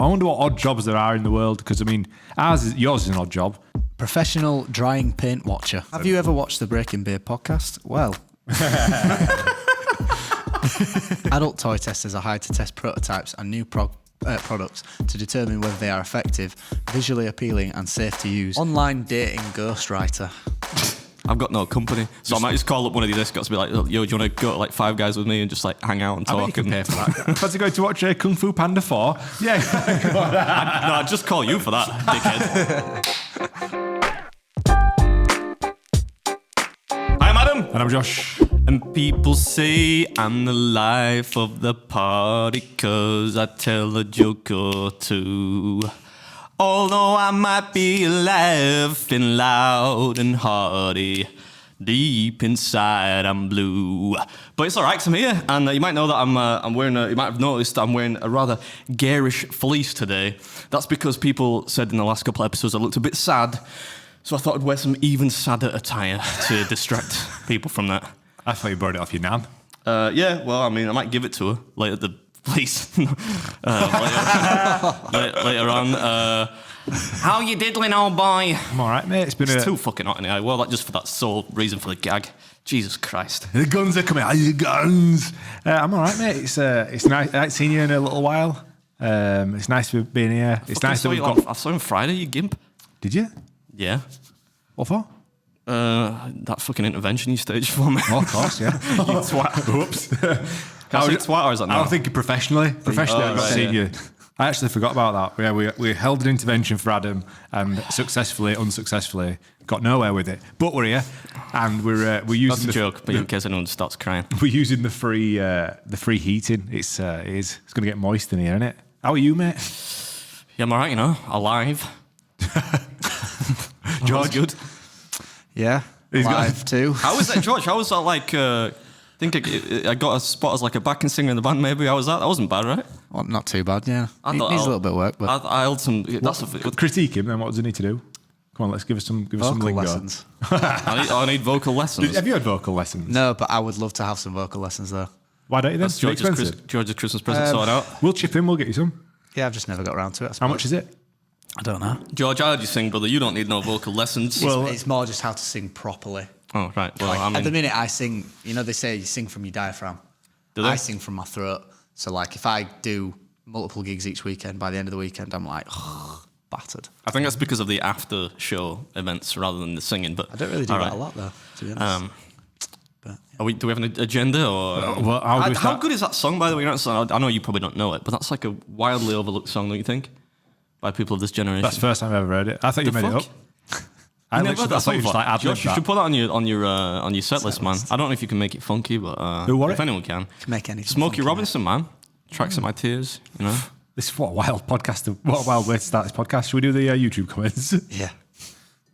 I wonder what odd jobs there are in the world, because, I mean, yours is an odd job. Professional drying paint watcher. Have you ever watched the Breaking Beer podcast? Well... Adult toy testers are hired to test prototypes and new products to determine whether they are effective, visually appealing and safe to use. Online dating ghostwriter. I've got no company, so I might just call up one of these escorts and be like, yo, do you want to go to like Five Guys with me and just like hang out and talk? I bet you can pay for that. Fancy going to watch Kung Fu Panda 4? Yeah. I'd just call you for that, dickhead. I'm Adam. And I'm Josh. And people say I'm the life of the party 'cause I tell a joke or two. Although I might be laughing loud and hearty, deep inside I'm blue. But it's all right 'cause I'm here, and you might know that I'm wearing. You might have noticed that I'm wearing a rather garish fleece today. That's because people said in the last couple of episodes I looked a bit sad, so I thought I'd wear some even sadder attire to distract people from that. I thought you borrowed it off your nan. Yeah, well, I mean, I might give it to her later. Later on. How you diddling, old boy? I'm all right, mate. It's too fucking hot in here. Well, just for that sole reason for the gag. Jesus Christ. The guns are coming out. The guns. I'm all right, mate. It's nice. I haven't seen you in a little while. It's nice to be here. It's nice that we've got... I saw him Friday, you gimp. Did you? Yeah. What for? That fucking intervention you staged for me. Oh, of course, yeah. You twat. Oops. Can I say twat or is that I not? don't think professionally. Professionally, I've not seen you. I actually forgot about that. Yeah, we held an intervention for Adam and successfully, unsuccessfully, got nowhere with it. But we're here, and we're using That's a joke, but in case anyone starts crying. We're using the free heating. It's going to get moist in here, isn't it? How are you, mate? Yeah, I'm all right, you know, alive. George, good. Yeah, alive too. How was that, George? How was that like... I think I got a spot as like a backing singer in the band. Maybe how was that? That wasn't bad, right? Well, not too bad. Yeah, I needs a little bit of work, but I held some. Critique him. Then what does he need to do? Come on, let's give us some lingo. lessons. I need vocal lessons. Have you had vocal lessons? No, but I would love to have some vocal lessons though. Why don't you then? That's George's Christmas present sorted out. We'll chip in. We'll get you some. Yeah, I've just never got around to it. How much is it? I don't know. George, I heard you sing, brother. You don't need no vocal lessons. Well, it's more just how to sing properly. Oh, right. Well, like, at the minute I sing, you know, they say you sing from your diaphragm. Do they? I sing from my throat. So, like, if I do multiple gigs each weekend, by the end of the weekend, I'm like, battered. I think that's because of the after show events rather than the singing. But I don't really do that a lot, though, to be honest. But, yeah. Do we have an agenda? Or how good is that song, by the way? I know you probably don't know it, but that's like a wildly overlooked song, don't you think? By people of this generation. That's the first time I've ever heard it. I thought you made it up. I thought you just like ad-libbed Josh, you should put that on your set list, man. I don't know if you can make it funky, but if anyone can. Make anything Smokey funky, Robinson, man. Tracks at my tears, you know. This is what a wild podcast. What a wild way to start this podcast. Should we do the YouTube comments? Yeah.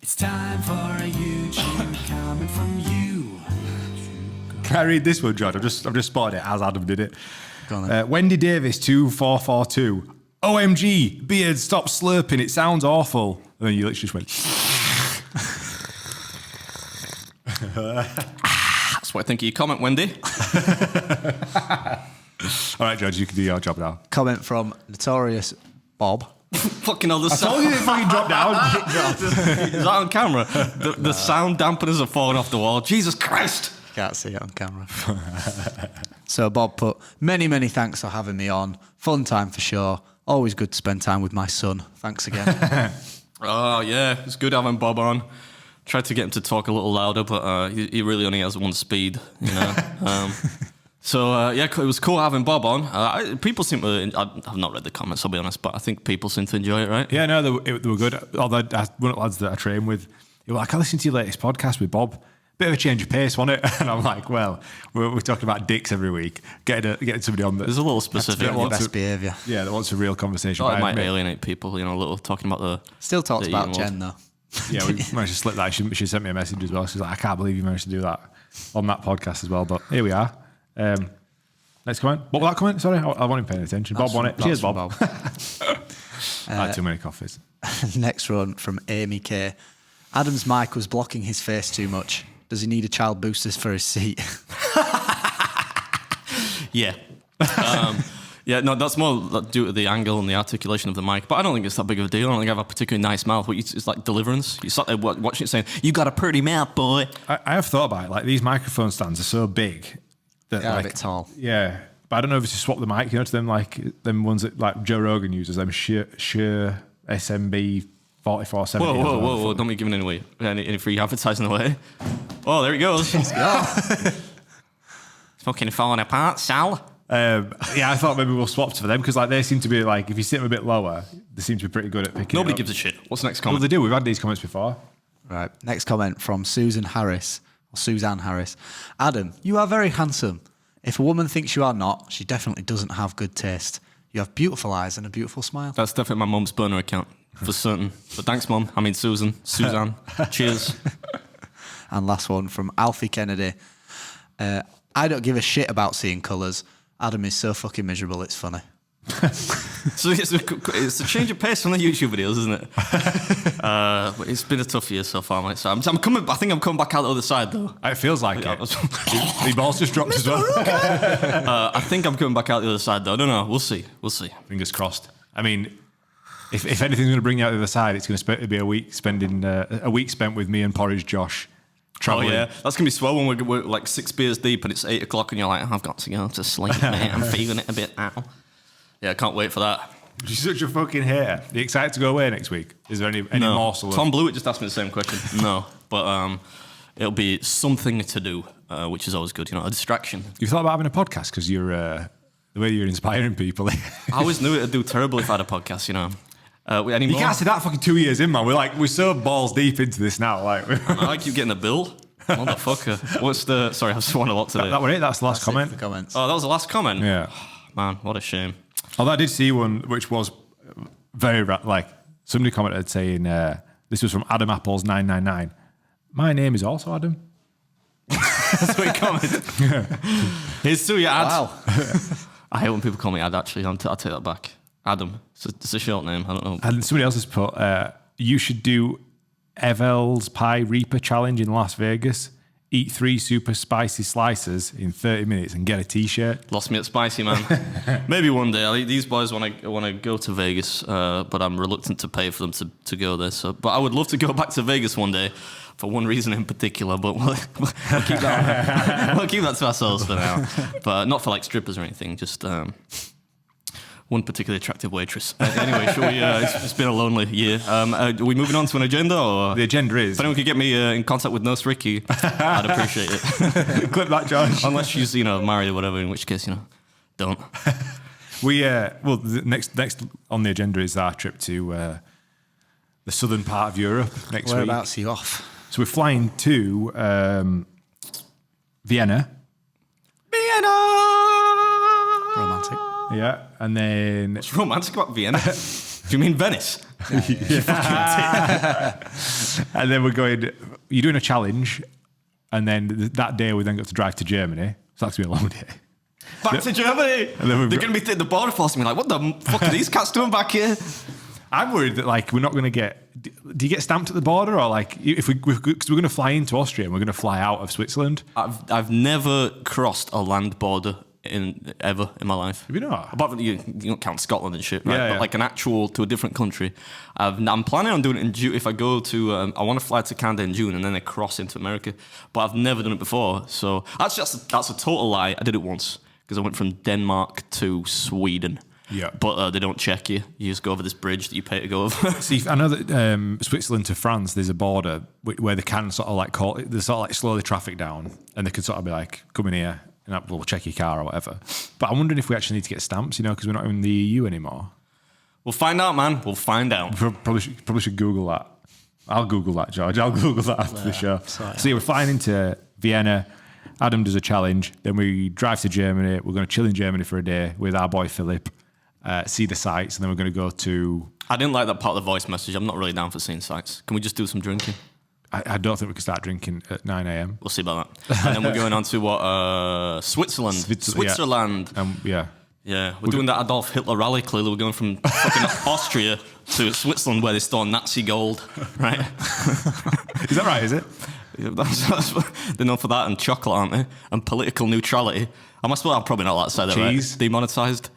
It's time for a YouTube comment from you. Can I read this one, George? I've just spotted it as Adam did it. Go on then. Wendy Davis 2442. OMG, Beard, stop slurping. It sounds awful. And then you literally just went. That's what I think of your comment, Wendy. All right, George, you can do your job now. Comment from Notorious Bob. Fucking hell, the I told you it fucking dropped down. Is that on camera? The sound dampeners are falling off the wall. Jesus Christ. Can't see it on camera. So Bob put, many, many thanks for having me on. Fun time for sure. Always good to spend time with my son. Thanks again. Oh, yeah. It's good having Bob on. Tried to get him to talk a little louder, but he really only has one speed, you know. Yeah, it was cool having Bob on. People seem to... I've not read the comments, I'll be honest, but I think people seem to enjoy it, right? Yeah, no, they were good. Although one of the lads that I train with, they were like, I listened to your latest podcast with Bob. Bit of a change of pace, wasn't it? And I'm like, well, we're talking about dicks every week. Getting somebody on There's a little specific. Your best behaviour. Yeah, that wants a real conversation. It might alienate people, you know, a little talking about the... Still talks about Jen, though. Yeah, we managed to slip that. She sent me a message as well. She's like, I can't believe you managed to do that on that podcast as well. But here we are. Next comment. What was that comment? Sorry, I wasn't paying attention. Bob won it. Cheers, Bob. I had too many coffees. Next one from Amy K. Adam's mic was blocking his face too much. Does he need a child booster for his seat? Yeah. Yeah, no, that's more due to the angle and the articulation of the mic. But I don't think it's that big of a deal. I don't think I have a particularly nice mouth. It's like deliverance. You sat there watching it saying, "You got a pretty mouth, boy." I have thought about it. Like these microphone stands are so big that They're like, a bit tall. Yeah, but I don't know if it's to swap the mic. You know, to them like them ones that like Joe Rogan uses. Them Shure SMB 4470. Whoa! Don't be giving any free advertising away. Oh, there he goes. It's fucking falling apart, Sal. Yeah, I thought maybe we'll swap for them because like they seem to be like if you sit them a bit lower, they seem to be pretty good at picking. Nobody it up. gives a shit. What's the next Well, comment? they do. We've had these comments before. Right. Next comment from Suzanne Harris. Adam, you are very handsome. If a woman thinks you are not, she definitely doesn't have good taste. You have beautiful eyes and a beautiful smile. That's definitely my mum's burner account for certain. But thanks, Mum. I mean, Suzanne. Cheers. And last one from Alfie Kennedy. I don't give a shit about seeing colours. Adam is so fucking miserable, it's funny. So it's a change of pace from the YouTube videos, isn't it? It's been a tough year so far, mate. So I think I'm coming back out the other side, though. It feels like it. The balls just dropped as well. I think I'm coming back out the other side, though. I don't know. We'll see. Fingers crossed. I mean, if anything's going to bring you out the other side, it's going to be a week spent with me and Porridge Josh. Traveling. Oh yeah, that's gonna be swell when we're like 6 beers deep and it's 8 o'clock and you're like, I've got to go to sleep, mate. I'm feeling it a bit now. Yeah, I can't wait for that. You're such a fucking hater. Are you excited to go away next week? Is there any morsel? Tom Blewett just asked me the same question. No, but it'll be something to do, which is always good. You know, a distraction. You thought about having a podcast because you're the way you're inspiring people. I always knew it'd do terrible if I had a podcast. You know. You can't say that fucking 2 years in, man. We're so balls deep into this now. I keep getting a bill. Motherfucker. What's the... Sorry, I've sworn a lot today. That was it. That's the last comment. The comments. Oh, that was the last comment? Yeah. Man, what a shame. Although I did see one which was very... somebody commented saying, this was from Adam Apples 999. My name is also Adam. That's what he commented. Here's to you, Ad. Wow. I hate when people call me Ad, actually. I'll take that back. Adam. It's a short name. I don't know. And somebody else has put, you should do Evel's Pie Reaper Challenge in Las Vegas. Eat 3 super spicy slices in 30 minutes and get a T-shirt. Lost me at spicy, man. Maybe one day. These boys want to go to Vegas, but I'm reluctant to pay for them to go there. So, but I would love to go back to Vegas one day for one reason in particular. But we'll keep that. We'll keep that to ourselves for now. But not for like strippers or anything. Just. One particularly attractive waitress. Anyway, shall we? It's been a lonely year. Are we moving on to an agenda? Or? The agenda is... If anyone could get me in contact with Nurse Ricky, I'd appreciate it. Clip that, Josh. Unless she's, married or whatever, in which case, don't. The next on the agenda is our trip to the southern part of Europe next week. Whereabouts are you off? So we're flying to Vienna. Romantic. Yeah, and then... What's romantic about Vienna? Do you mean Venice? And then we're going... You're doing a challenge, and then that day we then got to drive to Germany. So that's going to be a long day. Back to Germany! They're going to be at the border forcing me like, what the fuck are these cats doing back here? I'm worried that we're not going to get... Do you get stamped at the border, or because we're going to fly into Austria and we're going to fly out of Switzerland? I've never crossed a land border ever in my life. Have you not? Apart from you don't count Scotland and shit, right? Yeah, but yeah. like an actual to a different country. I'm planning on doing it in June. If I go to, I want to fly to Canada in June and then I cross into America. But I've never done it before. So actually, that's a total lie. I did it once because I went from Denmark to Sweden. Yeah. But they don't check you. You just go over this bridge that you pay to go over. See, I know that Switzerland to France, there's a border where they can sort of they sort of slow the traffic down, and they can sort of be like, come in here, and we'll check your car or whatever. But I'm wondering if we actually need to get stamps, because we're not in the EU anymore. We'll find out, man. We'll find out. Probably should Google that. I'll Google that, George. I'll Google that after the show. Sorry. So yeah, we're flying into Vienna. Adam does a challenge. Then we drive to Germany. We're going to chill in Germany for a day with our boy Philip. See the sights, and then we're going to go to... I didn't like that part of the voice message. I'm not really down for seeing sights. Can we just do some drinking? I don't think we can start drinking at 9 a.m. We'll see about that. And then we're going on to what? Switzerland. Switzerland. Yeah. Yeah, we're doing that Adolf Hitler rally. Clearly, we're going from fucking Austria to Switzerland, where they store Nazi gold, right? Is that right? Is it? Yeah, they're known for that and chocolate, aren't they? And political neutrality. I'm probably not allowed to say that. Cheese. Right? Demonetised.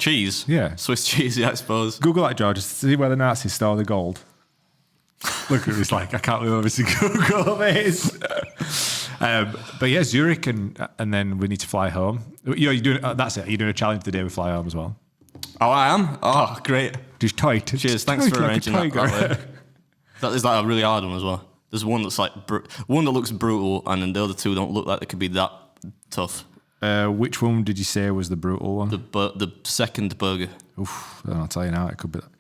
Cheese? Yeah. Swiss cheese, yeah, I suppose. Google that, George, just to see where the Nazis stole the gold. Look at this, like, I can't believe obviously Google this. But yeah, Zurich, and then we need to fly home. You're doing, that's it. You're doing a challenge today. We fly home as well. Oh, I am? Oh, great. Just tight. Cheers, thanks for arranging that way. Is that a really hard one as well? There's one that's like, one that looks brutal, and then the other two don't look like they could be that tough. Which one did you say was the brutal one? The second burger. Oof, I'll tell you now, it could be that.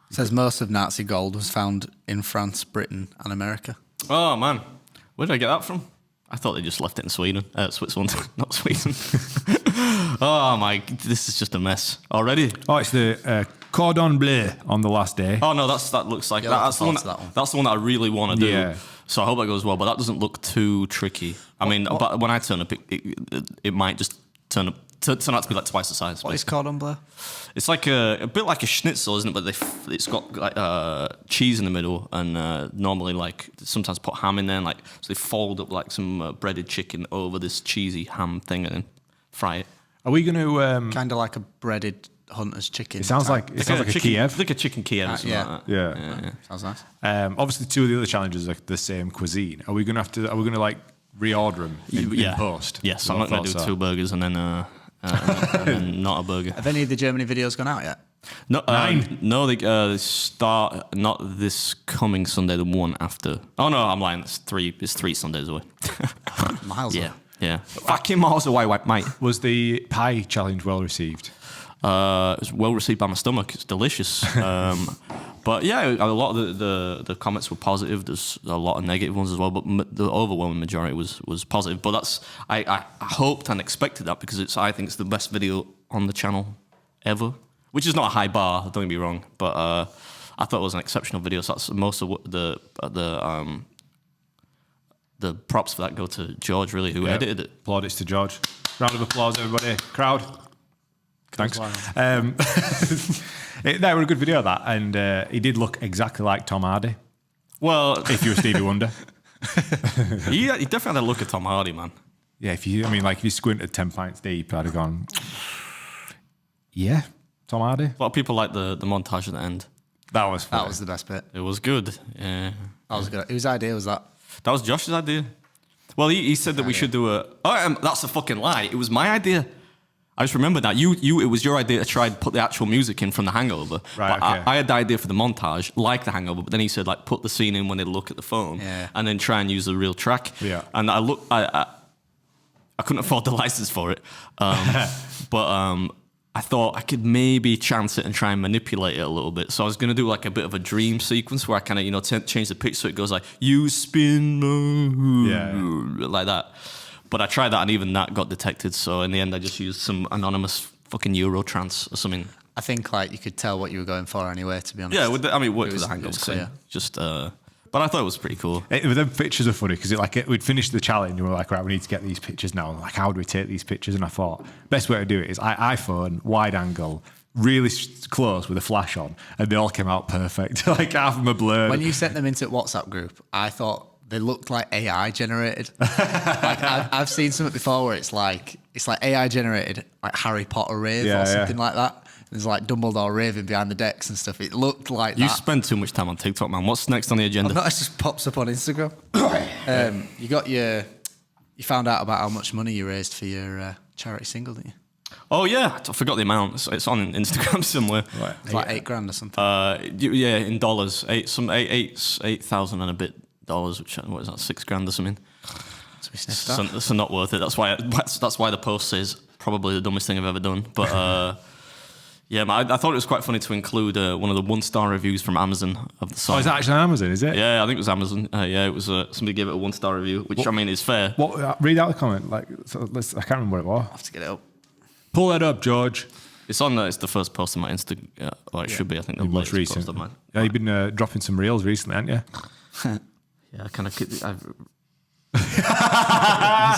It says most of Nazi gold was found in France, Britain, and America. Oh, man. Where did I get that from? I thought they just left it in Sweden. Switzerland, not Sweden. Oh, my. This is just a mess already. Oh, it's the cordon bleu on the last day. Oh, no, that looks like... that's the one that's the one that I really want to do. Yeah. So I hope that goes well, but that doesn't look too tricky. I mean, but when I turn up, it might just turn out to be like twice the size. What is cordon bleu? It's like a bit like a schnitzel, isn't it? But it's got like cheese in the middle, and normally like sometimes put ham in there. And, like, so they fold up like some breaded chicken over this cheesy ham thing and then fry it. Are we going to... Kind of like a breaded hunter's chicken. It sounds like a chicken, Kiev. like a chicken Kiev or something like that. Yeah. Sounds nice. Obviously, two of the other challenges are the same cuisine. Are we going to like reorder them in post? Yes, I'm not going to do 2 burgers and then not a burger. Have any of the Germany videos gone out yet? No, 9. No, they start not this coming Sunday. The one after. Oh no, I'm lying. It's 3 Sundays away. Miles away. Yeah. Fucking miles away, mate. Was the pie challenge well received? It was well received by my stomach. It's delicious. But yeah, a lot of the comments were positive. There's a lot of negative ones as well, but the overwhelming majority was positive. But that's I hoped and expected that because I think it's the best video on the channel ever, which is not a high bar. Don't get me wrong, but I thought it was an exceptional video. So that's most of the props for that go to George, really, who edited it. Plaudits to George. Round of applause, everybody. Crowd. Thanks. That was a good video, that, and he did look exactly like Tom Hardy. Well, if you were Stevie Wonder, he definitely had a look at Tom Hardy, man. Yeah, if you squinted 10 pints deep, I'd have gone, yeah, Tom Hardy. A lot of people like the montage at the end. That was funny. That was the best bit. It was good. Yeah, that was good. Whose idea was that? That was Josh's idea. Well, he said that we should do a. Oh, that's a fucking lie. It was my idea. I just remembered that. It was your idea to try and put the actual music in from The Hangover. Right, but okay. I had the idea for the montage, like The Hangover, but then he said, like, put the scene in when they look at the phone and then try and use the real track. Yeah. And I couldn't afford the license for it. But I thought I could maybe chance it and try and manipulate it a little bit. So I was going to do like a bit of a dream sequence where I kind of, change the pitch so it goes like, you spin, like that. But I tried that and even that got detected. So in the end, I just used some anonymous fucking Eurotrance or something. I think like you could tell what you were going for anyway, to be honest. Yeah, it worked with the Hangover. Clear. But I thought it was pretty cool. Them pictures are funny because we'd finished the challenge and we were like, right, we need to get these pictures now. Like, how do we take these pictures? And I thought, best way to do it is iPhone, wide angle, really close with a flash on, and they all came out perfect. Like half of them are blurred. When you sent them into WhatsApp group, I thought they looked like AI generated. Like I've seen something before where it's like AI generated, like Harry Potter rave or something like that. There's like Dumbledore raving behind the decks and stuff. It looked like that. You spend too much time on TikTok, man. What's next on the agenda? It just pops up on Instagram. You found out about how much money you raised for your charity single, didn't you? Oh yeah, I forgot the amount. It's on Instagram somewhere. Right. It's like $8,000 or something. Yeah, in dollars, 8,000 and a bit dollars, which what is that, $6,000 or something. So not worth it. That's why the post says probably the dumbest thing I've ever done. But yeah, I thought it was quite funny to include one of the 1-star reviews from Amazon of the song. Oh, is that actually on Amazon? Is it? Yeah, I think it was Amazon. Yeah, it was somebody gave it a 1-star review, which I mean is fair. What? Read out the comment. I can't remember what it was. I'll have to get it up. Pull that up, George. It's on. It's the first post on my Instagram. Or it should be. I think the most recent. Post of mine. Yeah, you've been dropping some reels recently, haven't you? Yeah, I kind of.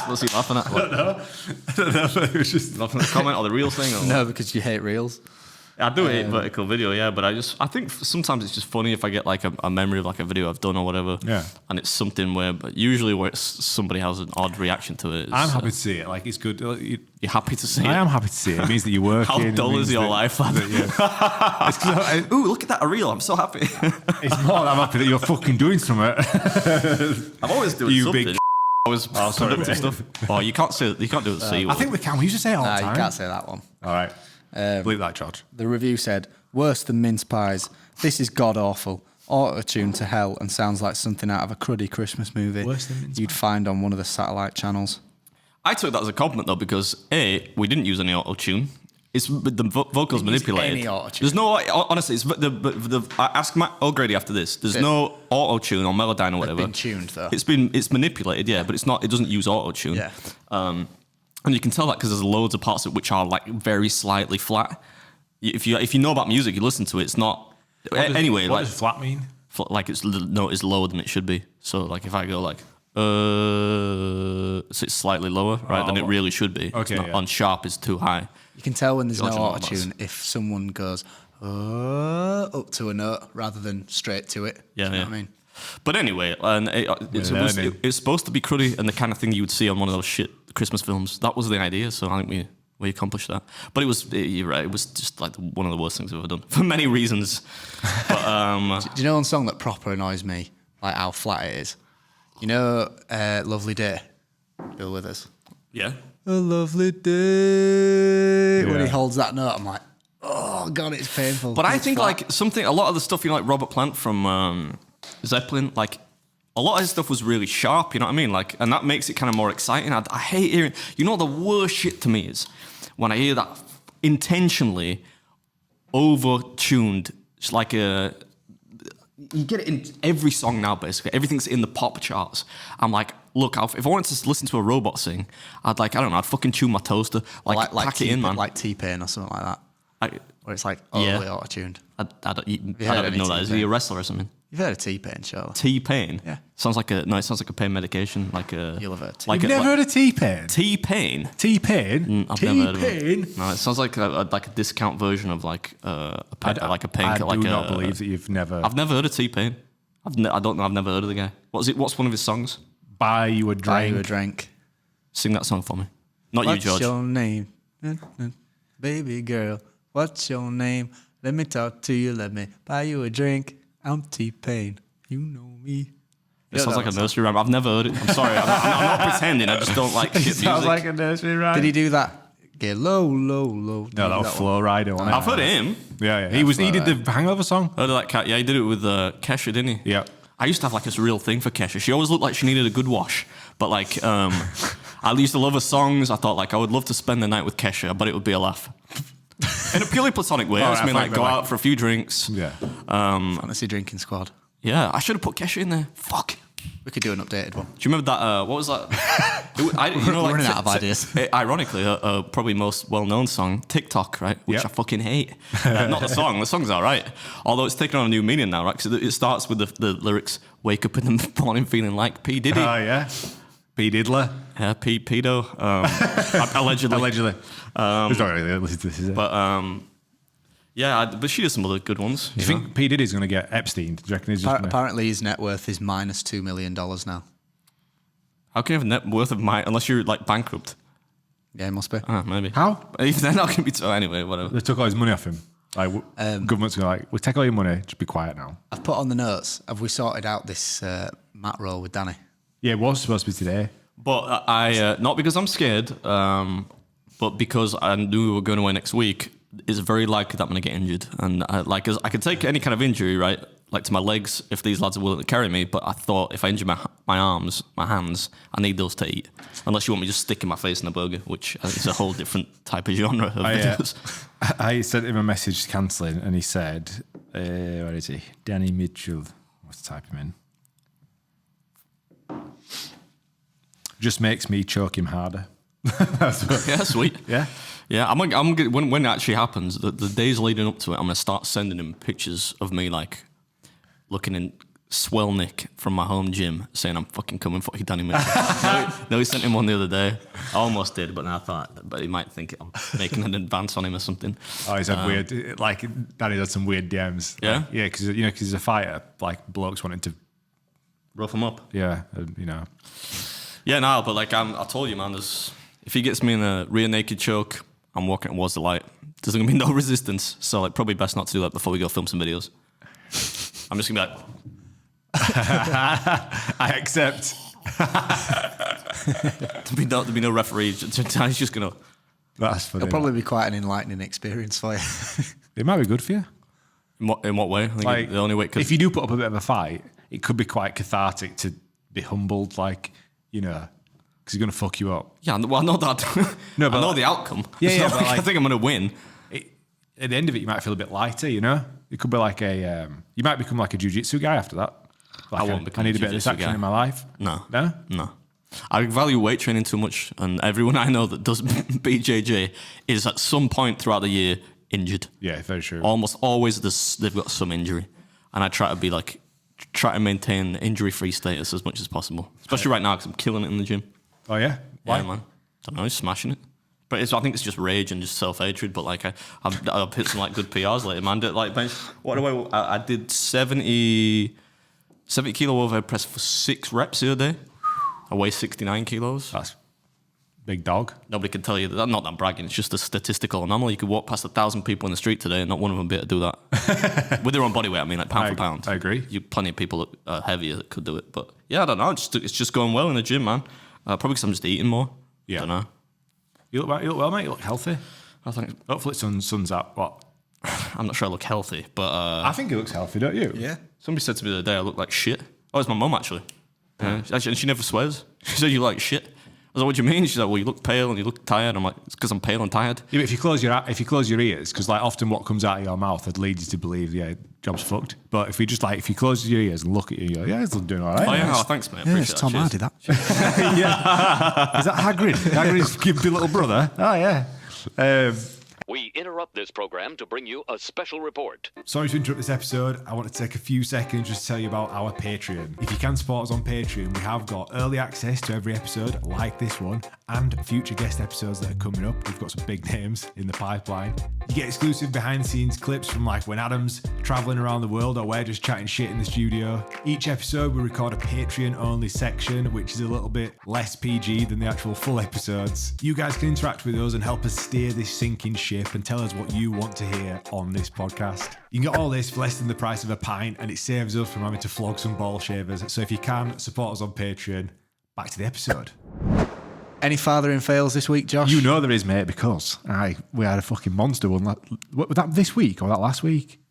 What's he laughing at? I don't know. It was just laughing at the comment or the real thing? Or No, because you hate reels. I do hate vertical video, yeah, but I think sometimes it's just funny if I get like a memory of like a video I've done or whatever, and it's something but usually where somebody has an odd reaction to it. I'm happy to see it. Like it's good. You're happy to see it? I am happy to see it. It means that you're working. How dull is your life, lad? Ooh, look at that, a reel. I'm so happy. It's more that I'm happy that you're fucking doing something. I'm always doing you something. Big always productive stuff. Oh, you can't do the C word. I think we can. We used to say it all the time. You can't say that one. All right. Bleep that, George. The review said, worse than mince pies. This is god-awful. Auto-tuned to hell and sounds like something out of a cruddy Christmas movie Worse than mince you'd find on one of the satellite channels. I took that as a compliment though because we didn't use any auto-tune. It's the vocals manipulated. Any auto-tune. There's no honestly. It's I ask Matt O'Grady after this. There's no auto-tune or Melodyne or whatever. It's been tuned though. It's manipulated, yeah, but it's not. It doesn't use auto-tune. Yeah. And you can tell that because there's loads of parts of it which are like very slightly flat. If you know about music, you listen to it. It's not. Anyway, What does flat mean? like the note is lower than it should be. So like if I go like so it's slightly lower, right, than it really should be. Okay, It's not, on sharp is too high. You can tell when there's George no and auto-tune if someone goes up to a note rather than straight to it. Yeah, Do you yeah. know what I mean? But anyway, and it's supposed to be cruddy and the kind of thing you would see on one of those shit Christmas films. That was the idea, so I think we accomplished that. But you're right, it was just like one of the worst things I've ever done for many reasons. But Do you know one song that proper annoys me? Like how flat it is. You know, Lovely Day, Bill Withers. yeah, A lovely day. When Yeah. he holds that note, I'm like, oh god, it's painful. but I It's think flat. like a lot of the stuff like Robert Plant from Zeppelin, like a lot of his stuff was really sharp. You know what I mean? Like, and that makes it kind of more exciting. I hate hearing. You know, the worst shit to me is when I hear that intentionally over-tuned. It's like a. You get it in every song now, basically. Everything's in the pop charts. I'm like, look, if I wanted to listen to a robot sing, I'd fucking tune my toaster, like pack it in, man. Like T-Pain or something like that, where it's like overly auto-tuned. I don't even heard know of that. Is he a wrestler or something? You've heard of T-Pain, surely? T-Pain? Yeah. It sounds like a pain medication. Like a. You'll have heard like You've never heard of T-Pain? T-Pain? T-Pain? I've never heard of it. T-Pain? No, it sounds like a discount version of like a pain. I do not believe that you've never. I've never heard of T-Pain. I don't know. I've never heard of the guy. What's one of his songs? Buy you a drink. Buy you a drink. Sing that song for me. Not What's you, George. your name? Baby girl, what's your name? Let me talk to you, let me buy you a drink. I'm T-Pain. You know me. It sounds like a nursery rhyme. I've never heard it. I'm sorry. I'm not pretending. I just don't like shit music. Sounds like a nursery rhyme. Did he do that? Get low, low, low. Did he No, do that was one? Flow Rider. Wasn't it? I've heard of him. Yeah. He did the Hangover song. Heard of that cat? Yeah, he did it with Kesha, didn't he? Yeah. I used to have like this real thing for Kesha. She always looked like she needed a good wash. But like, I used to love her songs. I thought like I would love to spend the night with Kesha, but it would be a laugh. In a purely platonic way. I just mean like go out for a few drinks. Yeah. Fantasy drinking squad. Yeah, I should have put Kesha in there. Fuck. We could do an updated one. Do you remember that? What was that? We're running out of ideas. Ironically, probably most well-known song, TikTok, right? Which Yep. I fucking hate. Not the song. The song's all right. Although it's taken on a new meaning now, right? Because it starts with the lyrics, wake up in the morning feeling like P. Diddy. Oh, yeah. P. Diddler. Yeah, pedo. Allegedly. Allegedly. It's not really listen to this, is it? But but she does some other good ones. Do you think P. Diddy's going to get Epstein? Do you reckon he's just gonna... Apparently his net worth is minus $2 million now. How can you have a net worth of unless you're like bankrupt? Yeah, it must be. Maybe. How? If they're not going to be. Anyway, whatever. They took all his money off him. Like, government's going to we take all your money, just be quiet now. I've put on the notes, have we sorted out this Matt roll with Danny? Yeah, it was supposed to be today. But I not because I'm scared, but because I knew we were going away next week. It's very likely that I'm going to get injured, and I could take any kind of injury, right? Like to my legs, if these lads are willing to carry me. But I thought if I injure my arms, my hands, I need those to eat. Unless you want me just sticking my face in a burger, which I think is a whole different type of genre of videos. I sent him a message cancelling, and he said, "Where is he? Danny Mitchell." Let's type him in. Just makes me choke him harder. Yeah, sweet. Yeah. Yeah, I'm gonna, when it actually happens, the days leading up to it, I'm gonna start sending him pictures of me like looking in Swellnick from my home gym saying I'm fucking coming for you, Danny Mitchell. no, he sent him one the other day. I almost did, but then I thought, but he might think I'm making an advance on him or something. Oh, he's had weird, like, Danny's had some weird DMs. Yeah? Like, yeah, because he's a fighter, like, blokes wanting to... Rough him up. Yeah, Yeah, no, but like I told you, man, if he gets me in a rear naked choke, I'm walking towards the light. There's going to be no resistance, so like probably best not to do that before we go film some videos. I'm just going to be like... I accept. There'll be no referee. He's just going to... That's funny. It'll probably be quite an enlightening experience for you. It might be good for you. In what way? I think Like, the only way... if you do put up a bit of a fight, it could be quite cathartic to be humbled, like, because he's going to fuck you up. Yeah, well, I know that. No, but I know the outcome. Yeah, It's yeah, not but like I like- think I'm going to win. At the end of it, you might feel a bit lighter, It could be like you might become like a jiu-jitsu guy after that. Like I won't become I a need a bit of this jiu-jitsu action guy. in my life. No. No? I value weight training too much, and everyone I know that does BJJ is at some point throughout the year injured. Yeah, very true. Almost always they've got some injury, and I try to maintain injury-free status as much as possible. Especially right now because I'm killing it in the gym. Oh, yeah? Why? Yeah, man. Don't know, he's smashing it. But I think it's just rage and just self-hatred. But like I've hit some like good PRs later, man. Like bench, I did 70 kilo overhead press for 6 reps the other day. I weigh 69 kilos. That's big dog. Nobody Can tell you that. Not that I'm bragging. It's just a statistical anomaly. You could walk past 1,000 people in the street today, and not one of them be able to do that with their own body weight. I mean, like pound for pound. I agree. Plenty of people that are heavier that could do it. But yeah, I don't know. It's just going well in the gym, man. Probably because I'm just eating more. Yeah. I don't know. You look well, mate. You look healthy. I think Hopefully sun's up. What? I'm not sure I look healthy, but I think he looks healthy, don't you? Yeah. somebody said to me the other day I look like shit. Oh, it's my mum actually. And she never swears. She said you look like shit. I was like, what do you mean? She's like, well, you look pale and you look tired. I'm like, it's because I'm pale and tired. Yeah, but if you close your ears, because like often what comes out of your mouth would lead you to believe, yeah, job's fucked. But if you close your ears and look at you, you're like, yeah, it's doing all right. Oh yeah, thanks, mate. Yeah, Appreciate it's Tom that. Hardy, that. Yeah. Is that Hagrid? Hagrid's gimpy little brother. Oh yeah. We interrupt this program to bring you a special report. Sorry to interrupt this episode. I want to take a few seconds just to tell you about our Patreon. If you can support us on Patreon, we have got early access to every episode, like this one, and future guest episodes that are coming up. We've got some big names in the pipeline. You get exclusive behind-the-scenes clips from like when Adam's traveling around the world or we're just chatting shit in the studio. Each episode we record a Patreon-only section, which is a little bit less PG than the actual full episodes. You guys can interact with us and help us steer this sinking ship and tell us what you want to hear on this podcast. You can get all this for less than the price of a pint, and it saves us from having to flog some ball shavers. So if you can, support us on Patreon. Back to the episode. Any fathering fails this week, Josh? You know there is, mate, because we had a fucking monster one. Was that this week or that last week?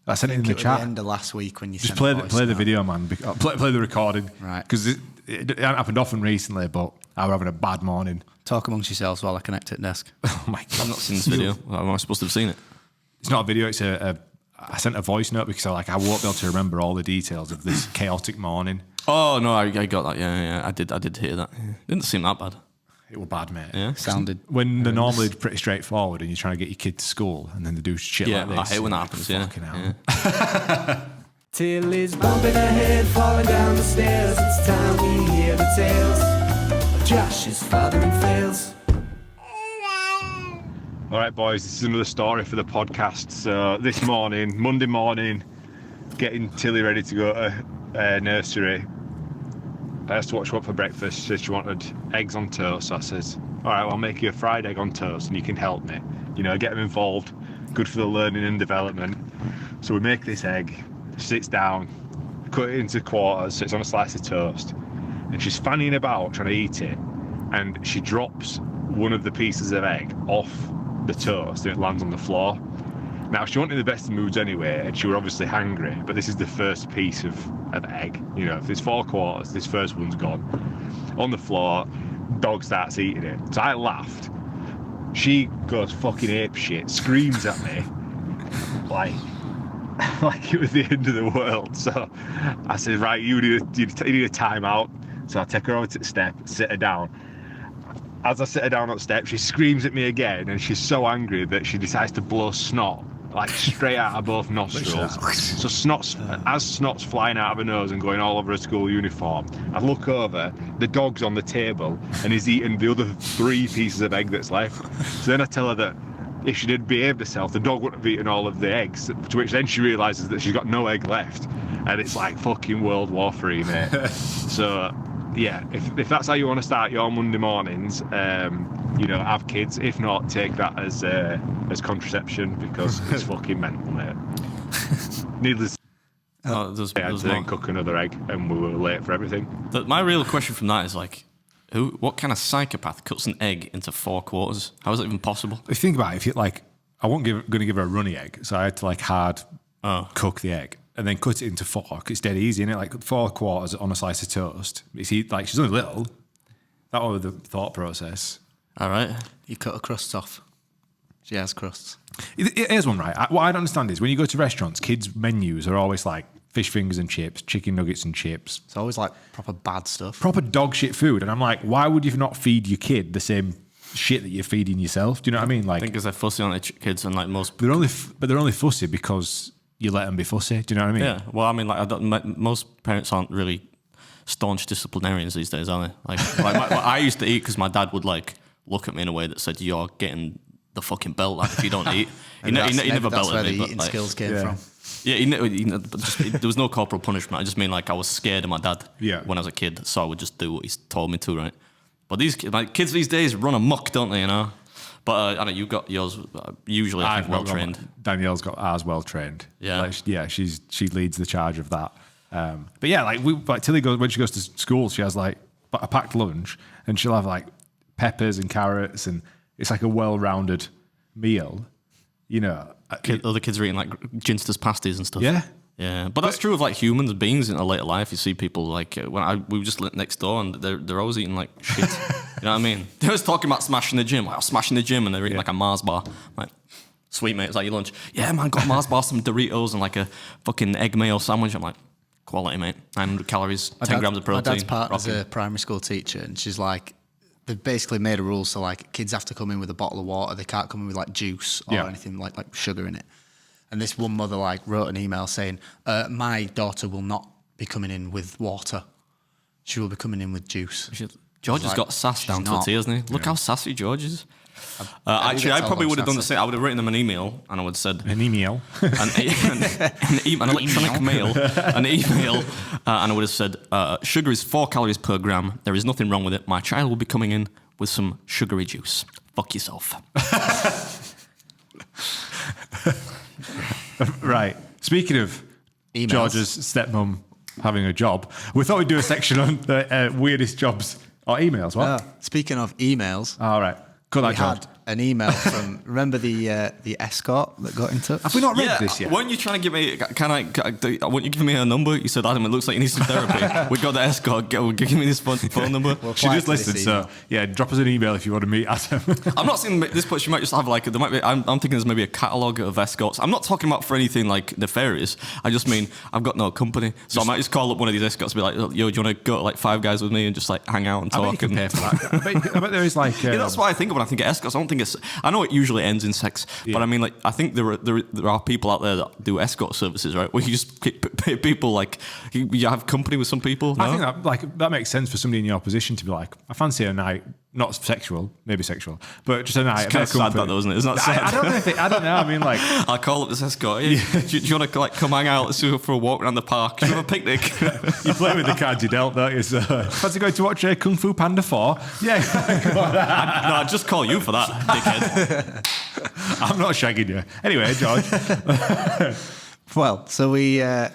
I sent it in the It was chat. the end of last week when you Just sent play the the video, man. Play the recording. Right. Because it hasn't happened often recently, but I were having a bad morning. Talk amongst yourselves while I connect at desk. Oh my God. I've not seen this video. Am I supposed to have seen it? It's not a video, it's I sent a voice note because I won't be able to remember all the details of this chaotic morning. Oh no, I got that. Yeah. I did hear that. Yeah. Didn't seem that bad. It was bad, mate. Yeah. Sounded. When they're normally pretty straightforward and you're trying to get your kid to school and then they do shit Yeah, like this. I hate when that happens. Yeah. Fucking hell. Yeah. Tilly's bumping her head, falling down the stairs. It's time we hear the tales of Josh's fathering fails. All right, boys, this is another story for the podcast. So this morning, Monday morning, getting Tilly ready to go to nursery. I asked her what she wanted for breakfast. She said she wanted eggs on toast. So I says, all right, well, I'll make you a fried egg on toast and you can help me. You know, get them involved. Good for the learning and development. So we make this egg. She sits down, cut it into quarters, so it's on a slice of toast. And she's fanning about trying to eat it. And she drops one of the pieces of egg off the toast and it lands on the floor. Now, she wasn't in the best of moods anyway, and she were obviously hungry, but this is the first piece of egg. You know, if there's 4 quarters, this first one's gone. On the floor, dog starts eating it. So I laughed. She goes fucking apeshit, screams at me, like it was the end of the world. So I said, right, you need a timeout. So I take her over to the step, sit her down. As I sit her down on the step, she screams at me again, and she's so angry that she decides to blow snot like straight out of both nostrils. So snot's flying out of her nose and going all over her school uniform. I look over, the dog's on the table and he's eating the other 3 pieces of egg that's left. So then I tell her that if she did behave herself, the dog would have eaten all of the eggs, to which then she realises that she's got no egg left. And it's like fucking World War III, mate. So, yeah, if that's how you want to start your Monday mornings, have kids. If not, take that as contraception, because it's fucking mental, mate. Needless to say, I had to then cook another egg, and we were late for everything. My real question from that is like, what kind of psychopath cuts an egg into 4 quarters? How is it even possible? If you think about it, if you like, I wasn't going to give her a runny egg, so I had to like hard cook the egg and then cut it into 4. It's dead easy, isn't it? Like 4 quarters on a slice of toast. Like she's only little. That was the thought process. All right. You cut her crusts off. She has crusts. Here's one, right? What I don't understand is when you go to restaurants, kids' menus are always like fish fingers and chips, chicken nuggets and chips. It's always like proper bad stuff. Proper dog shit food. And I'm like, why would you not feed your kid the same shit that you're feeding yourself? Do you know what I mean? Like, I think because they're fussy on their kids, and like most... They're only fussy because you let them be fussy. Do you know what I mean? Yeah. Well, I mean, like, most parents aren't really staunch disciplinarians these days, are they? Like I used to eat because my dad would like look at me in a way that said, "You're getting the fucking belt like if you don't eat." He never belted me. That's where the but, eating like, skills came from. Yeah, there was no corporal punishment. I just mean like I was scared of my dad when I was a kid, so I would just do what he told me to, right? But these kids these days run amok, don't they? You know. But I know you've got yours usually I think well trained. Danielle's got ours well trained. Yeah, she leads the charge of that. But yeah, like Tilly goes when she goes to school, she has like a packed lunch, and she'll have like peppers and carrots, and it's like a well-rounded meal. You know, other kids are eating like ginsters pasties and stuff. Yeah. Yeah, but that's true of like humans and beings in a later life. You see people like we were just next door and they're always eating like shit. You know what I mean? They was talking about smashing the gym. Like, I was smashing the gym and they're eating like a Mars bar. I'm like, sweet mate, it's like your lunch. Yeah, man, got a Mars bar, some Doritos and like a fucking egg mayo sandwich. I'm like, quality, mate. 900 calories, 10 grams of protein. My dad's partner's a primary school teacher, and she's like, they've basically made a rule so like kids have to come in with a bottle of water. They can't come in with like juice or anything like sugar in it. And this one mother like wrote an email saying, my daughter will not be coming in with water. She will be coming in with juice. George has got sass down to a T, hasn't he? Look how sassy George is. Actually, I probably would have done the same. I would have written them an email, and I would have said... An email? An electronic mail. An email. And I would have said, sugar is 4 calories per gram. There is nothing wrong with it. My child will be coming in with some sugary juice. Fuck yourself. Right. Speaking of emails. George's stepmom having a job, we thought we'd do a section on the weirdest jobs or emails. What? Speaking of emails. All right. We had an email from, remember the Escort that got in touch? Have we not read this yet? Weren't you trying to give me, weren't you giving me her number? You said, Adam, it looks like you need some therapy. We got the Escort, give me this phone number. She just listened, so yeah, drop us an email if you want to meet Adam. I'm not saying this, but she might just have like, there might be, I'm thinking there's maybe a catalogue of Escorts. I'm not talking about for anything like nefarious. I just mean, I've got no company. So I might just call up one of these Escorts and be like, yo, do you want to go to like 5 guys with me and just like hang out and talk? I bet you can pay for that. I bet there is like... yeah, that's what I think of when I think of Escorts. I don't think I know it usually ends in sex, but I mean, like, I think there are people out there that do escort services, right? Where you just pay people, like, you have company with some people. No? I think that makes sense for somebody in your position to be like, I fancy a night, not sexual, maybe sexual, but just a night. It's kind of sad that though, isn't it? It's not sad. I don't know. I mean, like, I'll call up this escort. Yeah. Do you want to like come hang out? Let's go for a walk around the park. Do you have a picnic? You play with the cards you dealt, don't you? So, fancy going to watch Kung Fu Panda 4? Yeah. I'd just call you for that, dickhead. I'm not shagging you. Anyway, George. Well, so we... I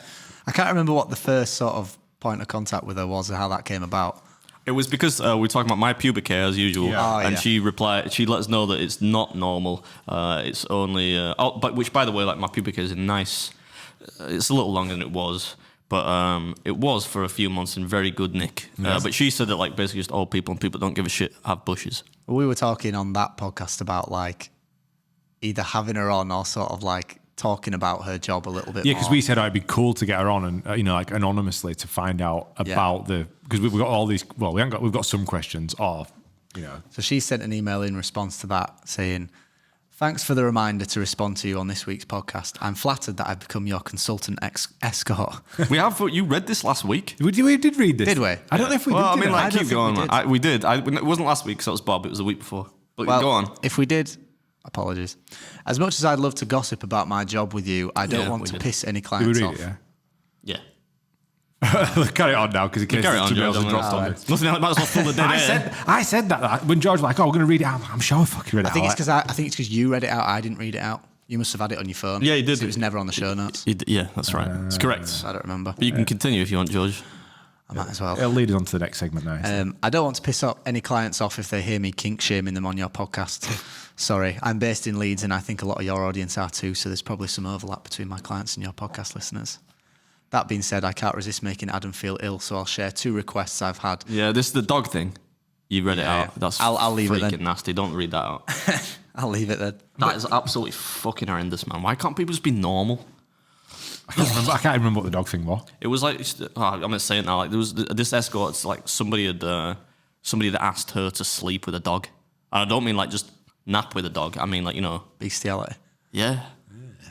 can't remember what the first sort of point of contact with her was and how that came about. It was because we were talking about my pubic hair as usual, and she replied. She let us know that it's not normal. It's only, but which by the way, like my pubic hair is nice. It's a little longer than it was, but it was for a few months in very good nick. Yes. But she said that like basically just old people and people that don't give a shit have bushes. We were talking on that podcast about like either having her on or sort of like talking about her job a little bit more. Yeah, because we said it'd be cool to get her on and like anonymously to find out about because we've got all these. Well, we've got some questions. So she sent an email in response to that saying, Thanks for the reminder to respond to you on this week's podcast. I'm flattered that I've become your consultant escort. You read this last week. We did read this. Did we? I don't know if we Well, did. I mean, did I? like, don't keep think going, we man. did. We did. It wasn't last week, so it was Bob. It was the week before. But go on. If we did, apologies. As much as I'd love to gossip about my job with you, I don't Yeah, want we to did. piss any Did we clients read off. it? Yeah. Yeah. Carry on now, because in case Carry on, somebody else George. has dropped on Alright. it. Nothing else. Might as well fill the dead air. I said that when George was like, "Oh, we're going to read it out." I'm sure I fucking read it I think out. it's because I think it's because you read it out. I didn't read it out. You must have had it on your phone. Yeah, you did. So it was never on the show notes. Yeah, that's right. It's correct. I don't remember. But you can continue if you want, George. I might as well. It'll lead us on to the next segment now. I don't want to piss off any clients off if they hear me kink shaming them on your podcast. Sorry, I'm based in Leeds and I think a lot of your audience are too, so there's probably some overlap between my clients and your podcast listeners. That being said, I can't resist making Adam feel ill, so I'll share 2 requests I've had. Yeah, this is the dog thing. You read it Yeah, out. That's I'll leave it freaking then. nasty. Don't read that out. I'll leave it then. That is absolutely fucking horrendous, man. Why can't people just be normal? I can't even remember what the dog thing was. It was like, I'm gonna say it now. Like there was this escort. It's like somebody had asked her to sleep with a dog, and I don't mean like just nap with a dog. I mean like Bestiality. yeah.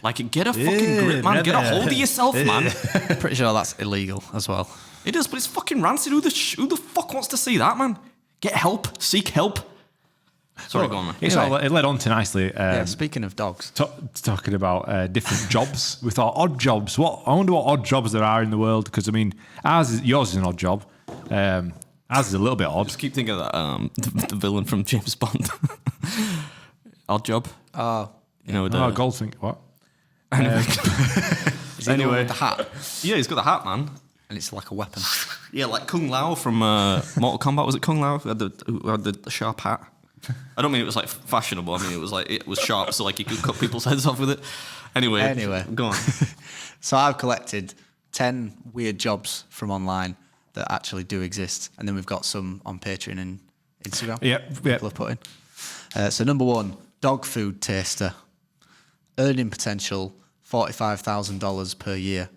Like get a fucking grip, man. Get a hold of yourself, man. Pretty sure that's illegal as well. It is, but it's fucking rancid. Who the fuck wants to see that, man? Get help. Seek help. Sorry, go on, man. It led on to nicely. Speaking of dogs. Talking about different jobs. We thought odd jobs. I wonder what odd jobs there are in the world, because I mean, yours is an odd job. Ours is a little bit odd. Just keep thinking of that the villain from James Bond. Odd Job. Oh, You know, with the, Goldfinger. What? is he the one with the hat? yeah, he's got the hat, man. And it's like a weapon. Yeah, like Kung Lao from Mortal Kombat. Was it Kung Lao who had the sharp hat? I don't mean it was like fashionable. I mean it was sharp, so like you could cut people's heads off with it. Anyway, go on. So I've collected 10 weird jobs from online that actually do exist, and then we've got some on Patreon and Instagram. Yeah. People have put in. So number 1, dog food taster. Earning potential $45,000 per year.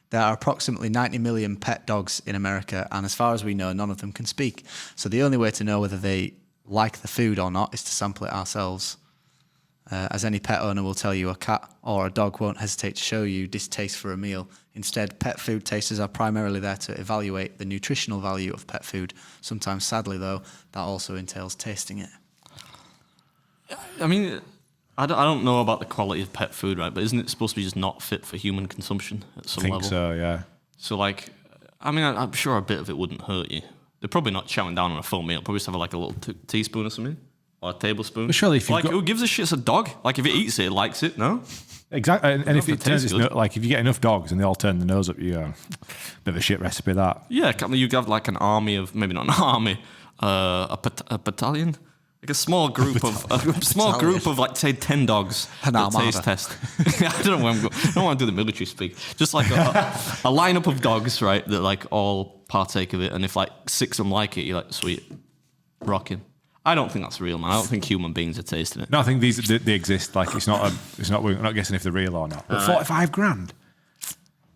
There are approximately 90 million pet dogs in America, and as far as we know, none of them can speak. So the only way to know whether they like the food or not is to sample it ourselves. As any pet owner will tell you, a cat or a dog won't hesitate to show you distaste for a meal. Instead, pet food tasters are primarily there to evaluate the nutritional value of pet food. Sometimes, sadly though, that also entails tasting it. I mean, I don't know about the quality of pet food, right? But isn't it supposed to be just not fit for human consumption at some I think level? so, yeah. So like, I mean, I'm sure a bit of it wouldn't hurt you. They're probably not chowing down on a full meal. Probably just have like a little teaspoon or something. Or a tablespoon. But surely if you've like, got- who gives a shit? It's a dog. Like, if it eats it, it likes it, no? Exactly. And if if it it turns tastes its good. like, if you get enough dogs and they all turn the nose up, you go, bit of a shit recipe, that. Yeah, you have like an army of, maybe not an army, a battalion? Like a small group of like, say, 10 dogs An that armada. taste test. I don't know where I'm going. I don't want to do the military speak. Just like a lineup of dogs, right, that like all partake of it. And if like 6 of them like it, you're like, sweet, rocking. I don't think that's real, man. I don't think human beings are tasting it. No, I think they exist. Like, we're not guessing if they're real or not. But 45 grand?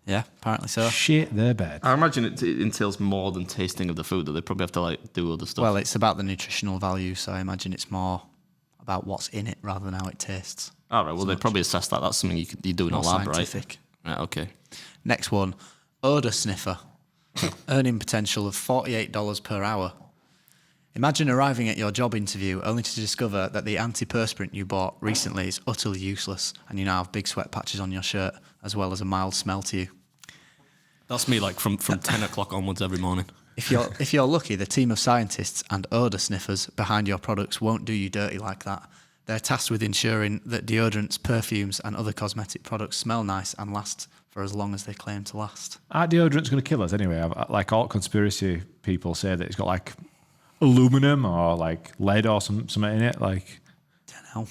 Yeah, apparently so. Shit, their bed. I imagine it entails more than tasting of the food, that they probably have to like do other stuff. Well, it's about the nutritional value, so I imagine it's more about what's in it rather than how it tastes. all right, well, they probably assess that. That's something you do in a More lab, scientific. right? Right, okay. Next one, odor sniffer. Earning potential of $48 per hour. Imagine arriving at your job interview only to discover that the antiperspirant you bought recently is utterly useless and you now have big sweat patches on your shirt as well as a mild smell to you. That's me, like, from 10 o'clock onwards every morning. If you're lucky, the team of scientists and odor sniffers behind your products won't do you dirty like that. They're tasked with ensuring that deodorants, perfumes and other cosmetic products smell nice and last for as long as they claim to last. Are deodorants going to kill us anyway? Like, all conspiracy people say that it's got like aluminum or like lead or something in it. Like, Don't know.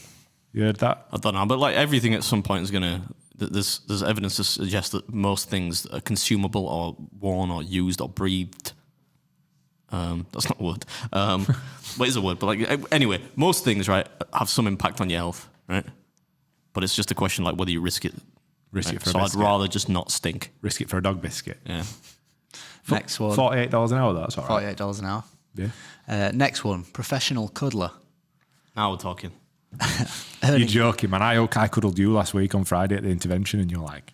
you heard that? I don't know, but like everything at some point is gonna. There's evidence to suggest that most things are consumable or worn or used or breathed. That's not a word. But it's a word. But like anyway, most things, right, have some impact on your health, right? But it's just a question like whether you risk it. Risk Right? it for So a I'd biscuit. rather just not stink. Risk it for a dog biscuit. Yeah. Next one, $48 an hour, that's all right. $48 an hour. Yeah. Next one, professional cuddler. Now we're talking. You're joking, man. I cuddled you last week on Friday at the intervention, and you're like,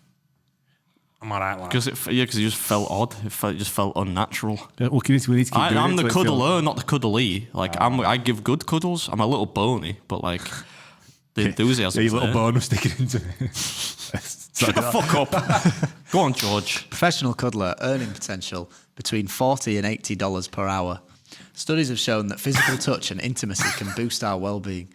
"I'm alright, lad." Because it just felt odd. It just felt unnatural. Well, we need to keep doing I'm it the till it feels- cuddler, not the cuddly. Like I give good cuddles. I'm a little bony, but like the enthusiasm. Yeah, your little bone was sticking into me. Shut the fuck up. Go on, George. Professional cuddler earning potential between $40 and $80 per hour. Studies have shown that physical touch and intimacy can boost our well-being,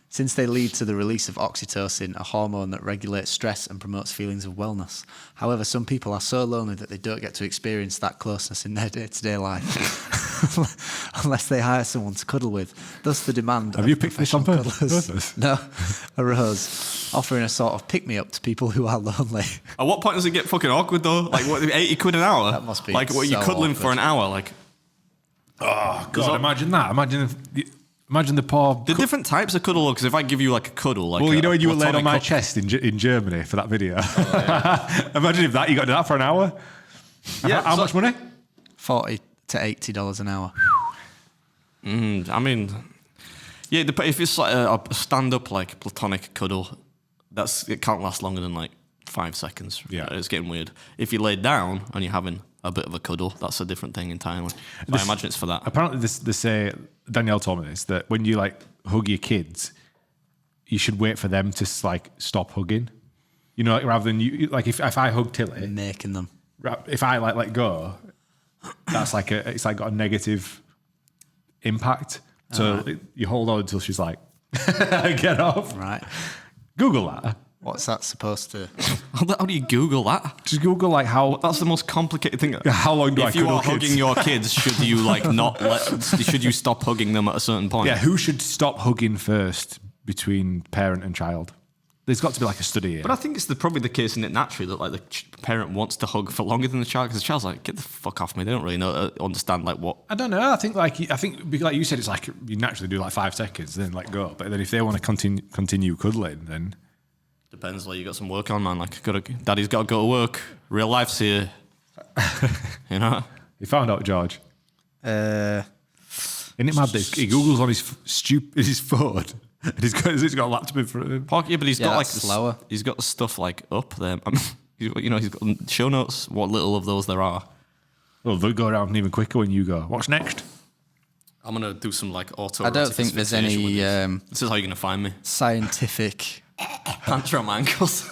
since they lead to the release of oxytocin, a hormone that regulates stress and promotes feelings of wellness. However, some people are so lonely that they don't get to experience that closeness in their day-to-day life, unless they hire someone to cuddle with. Thus, the demand Have of you picked this on professional purpose? cuddlers- No, arose, offering a sort of pick-me-up to people who are lonely. At what point does it get fucking awkward though? Like what, 80 quid an hour? That must be like what you so cuddling awkward. for an hour? Like Oh God! Imagine that. Imagine the poor. the different types of cuddle. Because if I give you like a cuddle, like Well, you know when you were platonic laying on my cuddle- chest in Germany for that video. Imagine if you got to do that for an hour. Yeah, How so- much money? $40 to $80 an hour. I mean, yeah. If it's like a stand-up like platonic cuddle, it can't last longer than like 5 seconds. Yeah. It's getting weird. If you lay down and you're having a bit of a cuddle, that's a different thing entirely. But I imagine it's for that. Apparently, they say Danielle told me this, that when you like hug your kids, you should wait for them to like stop hugging. You know, like, rather than you. Like if I hug Tilly, Making them. if I like let go, that's like it's like got a negative impact. So you hold on until she's like, get off. Right. Google that. What's that supposed to... How do you Google that? Just Google like how That's the most complicated thing. how long do I If you cuddle are hugging kids? your kids, should you like not let? Should you stop hugging them at a certain point? Yeah, who should stop hugging first between parent and child? There's got to be like a study here. But I think it's probably the case in it naturally that like the parent wants to hug for longer than the child because the child's like, get the fuck off me. They don't really understand like what. I don't know. I think like you said, it's like you naturally do like 5 seconds, then let go. But then if they want to continue cuddling, then Depends. Like you got some work on, man. Like daddy's got to go to work. Real life's here. You know. you found out, George. Uh, Isn't it mad that he Googles on his phone and he's got a laptop in front of him? Yeah, but he's Yeah, got like that's slower. He's got stuff like up there. I mean, he's got show notes. What little of those there are. Well, they'll go around even quicker when you go. What's next? I'm gonna do some like auto. I don't think there's any This is how you're gonna find me. scientific... Pants around my ankles.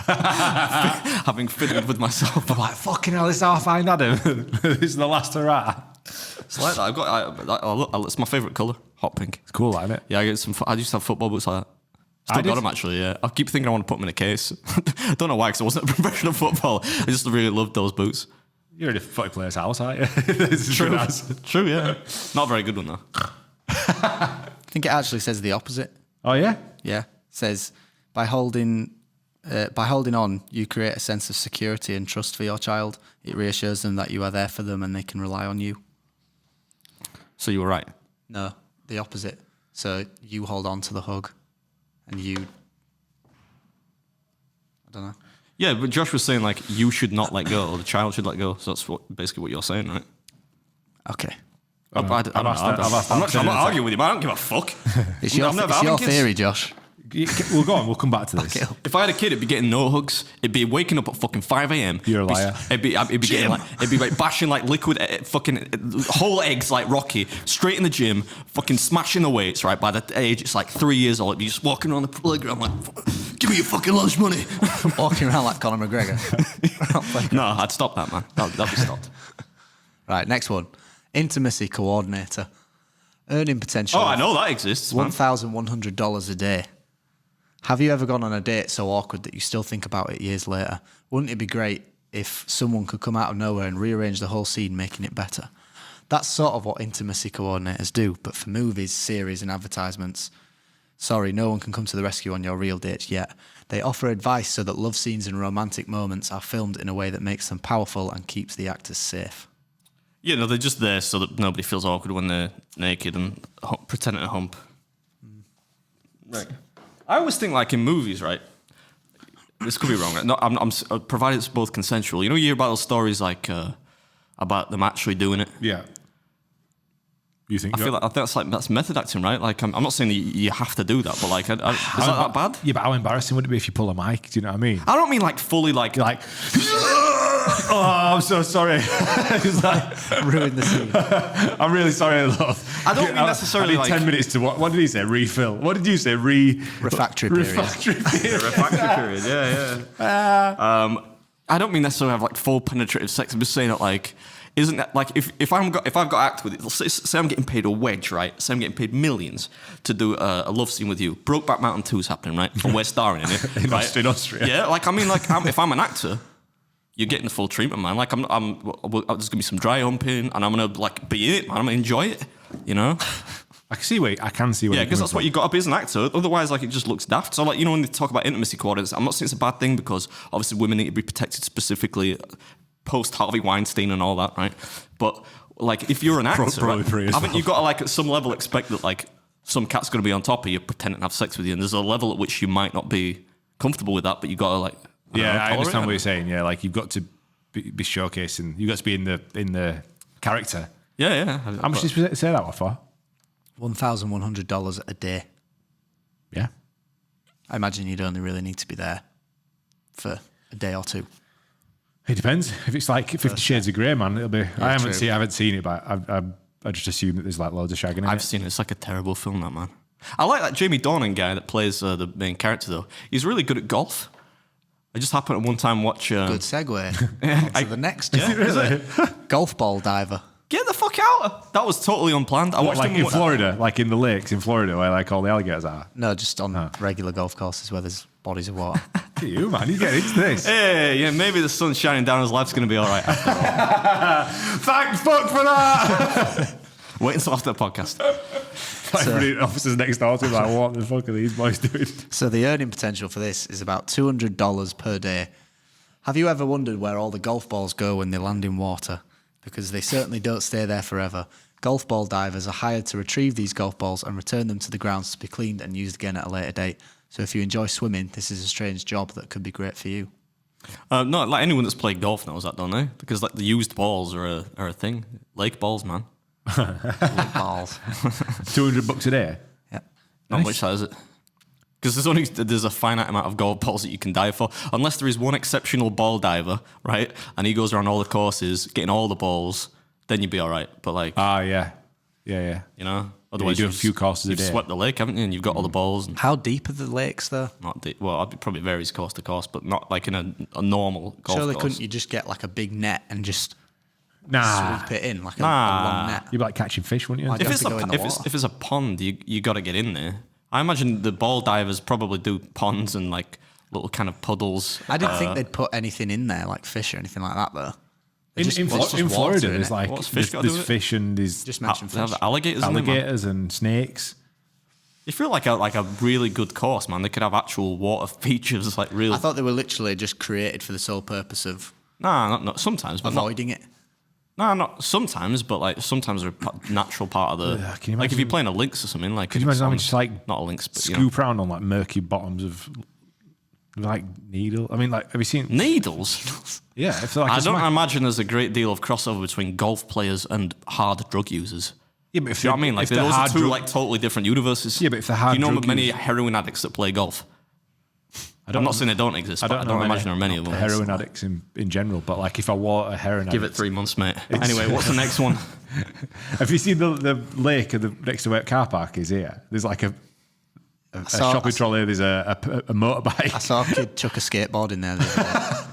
Having fiddled with myself. I'm like, fucking hell, this is how I find Adam. This is the last hurrah. It's like that. It's my favourite colour. Hot pink. It's cool, isn't it? Yeah, I used to have football boots like that. I Still got did? them actually, yeah. I keep thinking I want to put them in a case. I don't know why, because I wasn't a professional footballer. I just really loved those boots. You're in a footy player's house, aren't you? This is True. nice. True, yeah. Not a very good one, though. I think it actually says the opposite. Oh, yeah? Yeah. It says, by holding on, you create a sense of security and trust for your child. It reassures them that you are there for them and they can rely on you. So you were right. No, the opposite. So you hold on to the hug and you... I don't know. Yeah, but Josh was saying, like, you should not let go, or the child should let go. So that's basically what you're saying, right? Okay. I'm not arguing with him. I don't give a fuck. It's your, I'm never it's having your kids. theory, Josh. We'll go on. We'll come back to this. Okay. If I had a kid, it'd be getting no hugs. It'd be waking up at fucking 5 a.m. You're a liar. It'd be getting like, it'd be like bashing like liquid fucking whole eggs like Rocky, straight in the gym, fucking smashing the weights. Right by the age it's like 3 years old, it'd be just walking around the playground like, give me your fucking lunch money. Walking around like Conor McGregor. No, I'd stop that, man. That'd be stopped. Right, next one. Intimacy coordinator. Earning potential. Oh, I know that exists, man. $1,100 a day. Have you ever gone on a date so awkward that you still think about it years later? Wouldn't it be great if someone could come out of nowhere and rearrange the whole scene, making it better? That's sort of what intimacy coordinators do, but for movies, series, and advertisements. Sorry, no one can come to the rescue on your real dates yet. They offer advice so that love scenes and romantic moments are filmed in a way that makes them powerful and keeps the actors safe. Yeah, no, they're just there so that nobody feels awkward when they're naked and pretending to hump. Right. I always think, like in movies, right? This could be wrong. Right? No, I'm provided it's both consensual. You know, you hear about those stories like about them actually doing it. Yeah. You think? I feel like that's method acting, right? Like I'm not saying that you have to do that, but like, is that bad? Yeah, but how embarrassing would it be if you pull a mic? Do you know what I mean? I don't mean like fully like oh, I'm so sorry. It's like, Ruin the scene. I'm really sorry, love. I don't mean necessarily I need 10 minutes to what did he say? Refill. What did you say? Refractory period. refractory period. Yeah. I don't mean necessarily have like full penetrative sex. I'm just saying that like, isn't that like if I've got to act with it? Say I'm getting paid a wedge, right? Say I'm getting paid millions to do a love scene with you. Brokeback Mountain 2 is happening, right? And we're starring in it, in right? Austria. Yeah, like I mean, like if I'm an actor, you're getting the full treatment, man. Like there's gonna be some dry humping, and I'm gonna like be in it, man. I'm gonna enjoy it, you know. I can see where Yeah, because that's what you got to be as an actor. Otherwise, like it just looks daft. So, like when they talk about intimacy coordinates, I'm not saying it's a bad thing because obviously women need to be protected specifically post Harvey Weinstein and all that, right? But like if you're an actor, haven't you got to like at some level expect that like some cat's going to be on top of you pretending to have sex with you, and there's a level at which you might not be comfortable with that, but you got to like. I understand what you're saying. Yeah, like you've got to be showcasing. You've got to be in the character. Yeah. How much did you say that for? $1,100 a day. Yeah. I imagine you'd only really need to be there for a day or two. It depends. If it's like 50 Shades of Grey, man, it'll be. Yeah, I haven't seen it, but I just assume that there's like loads of shagging in it. I've seen it. It's like a terrible film, that man. I like that Jamie Dornan guy that plays the main character though. He's really good at golf. I just happened to one time watch. Good segue. To the next job. Really? Golf ball diver. Get the fuck out! That was totally unplanned. I watched like him in Florida, like in the lakes in Florida, where like all the alligators are. No, just on regular golf courses where there's bodies of water. You man, you get into this. Hey, yeah, maybe the sun's shining down. His life's gonna be all right after all. Thank fuck for that. Wait until after the podcast. Like officers next door to him, like, what the fuck are these boys doing? So the earning potential for this is about $200 per day. Have you ever wondered where all the golf balls go when they land in water? Because they certainly don't stay there forever. Golf ball divers are hired to retrieve these golf balls and return them to the grounds to be cleaned and used again at a later date. So if you enjoy swimming, this is a strange job that could be great for you. No, like anyone that's played golf knows that, don't they? Because like the used balls are a thing. Lake balls, man. Lake balls. $200 a day. Yeah. Not much, that is it? Because there's a finite amount of golf balls that you can dive for, unless there is one exceptional ball diver, right? And he goes around all the courses, getting all the balls. Then you'd be all right. But like, yeah. You know, otherwise you do a few courses a you've day. swept the lake, haven't you? And you've got all the balls. And How deep are the lakes, though? not deep. Well, it probably varies course to course, but not like in a normal golf Surely course. couldn't you just get like a big net and just Nah. sweep it in like a long net? You'd be like catching fish, wouldn't you? Like- If have it's, to go in the water. if it's a pond, you got to get in there. I imagine the ball divers probably do ponds and like little kind of puddles. I didn't think they'd put anything in there, like fish or anything like that, though. In water, Florida, innit? there's like What's fish got to there's do with it? fish and there's Just mention They have fish. alligators in them, man. alligators and snakes. You feel like a really good course, man. They could have actual water features, like real. I thought they were literally just created for the sole purpose of Nah, not sometimes, but not. avoiding it. Nah, not sometimes, but like sometimes they're a natural part of the. Can you like if imagine- you're playing a lynx or something, like Could you it's imagine having on- just like not a lynx, but you know. scoop around on like murky bottoms of like needle? I mean, like, have you seen? Needles. Yeah, if they're like I a don't smack- imagine there's a great deal of crossover between golf players and hard drug users. Yeah, but if Do you know what I mean? Like if they're those are hard two drug- like totally different universes. Yeah, but if they're hard do you know drug many users- heroin addicts that play golf? I'm not saying they don't exist, but I don't know imagine there are many of them. heroin addicts in general, but like if I were a heroin Give it addict, 3 months, mate. Anyway, what's the next one? have you seen the lake of the next to where car park is here? There's like a shopping trolley. There's a motorbike. I saw a kid chuck a skateboard in there the other day.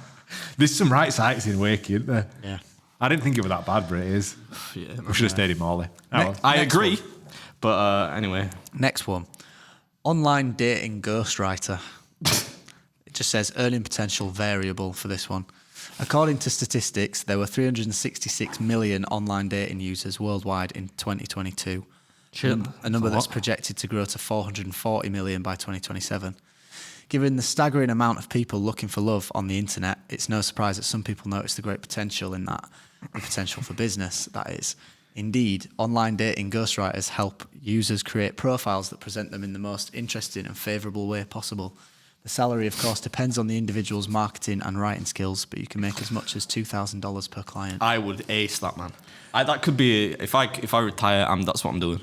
There's some right sites in Wakey, isn't there? Yeah. I didn't think it was that bad, but it is. Yeah, We should have stayed in Morley. Oh, well. I Next agree, but anyway. Next one. Online dating ghostwriter. It just says earning potential variable for this one. According to statistics, there were 366 million online dating users worldwide in 2022. A number that's projected to grow to 440 million by 2027. Given the staggering amount of people looking for love on the internet, it's no surprise that some people notice the great potential in that, the potential for business, that is. Indeed, online dating ghostwriters help users create profiles that present them in the most interesting and favourable way possible. The salary, of course, depends on the individual's marketing and writing skills, but you can make as much as $2,000 per client. I would ace that, man. That could be if I retire, that's what I'm doing.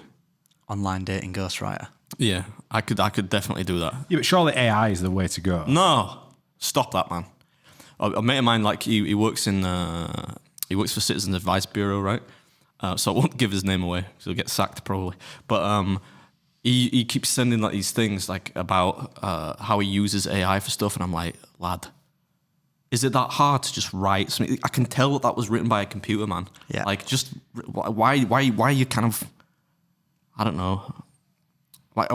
Online dating ghostwriter. Yeah, I could definitely do that. Yeah, but surely AI is the way to go. No, stop that, man. A mate of mine, like he works for Citizens Advice Bureau, right? So I won't give his name away because he'll get sacked probably. But he keeps sending like these things like about how he uses AI for stuff, and I'm like, lad, is it that hard to just write something? I can tell that was written by a computer, man. Yeah. Like, just why are you kind of, I don't know. Why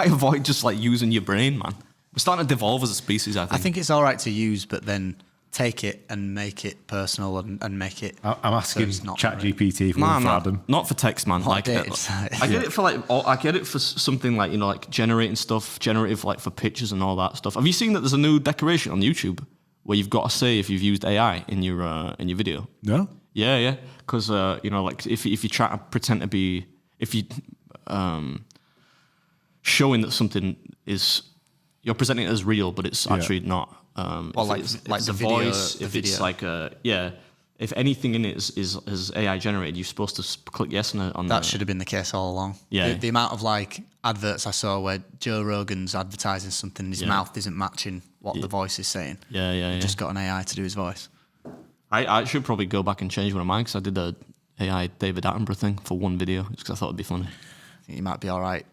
avoid just like using your brain, man? We're starting to devolve as a species, I think. I think it's all right to use, but then take it and make it personal and make it. I'm asking so ChatGPT for one for Adam. Not for text, man. Hot Like, dates. I get it for I get it for something like, you know, like generating stuff, generative like for pictures and all that stuff. Have you seen that there's a new decoration on YouTube where you've got to say if you've used AI in your video? No? Yeah, because you know, like if you try to pretend to be, if you showing that something is, you're presenting it as real, but it's actually not. Well, like it's the a video, voice, the if video. it's like if anything in it is AI generated, you're supposed to click yes on That should have been the case all along. Yeah. The amount of like adverts I saw where Joe Rogan's advertising something and his mouth isn't matching what the voice is saying. Yeah. Just got an AI to do his voice. I should probably go back and change one of mine because I did the AI David Attenborough thing for one video just because I thought it'd be funny. I think you might be all right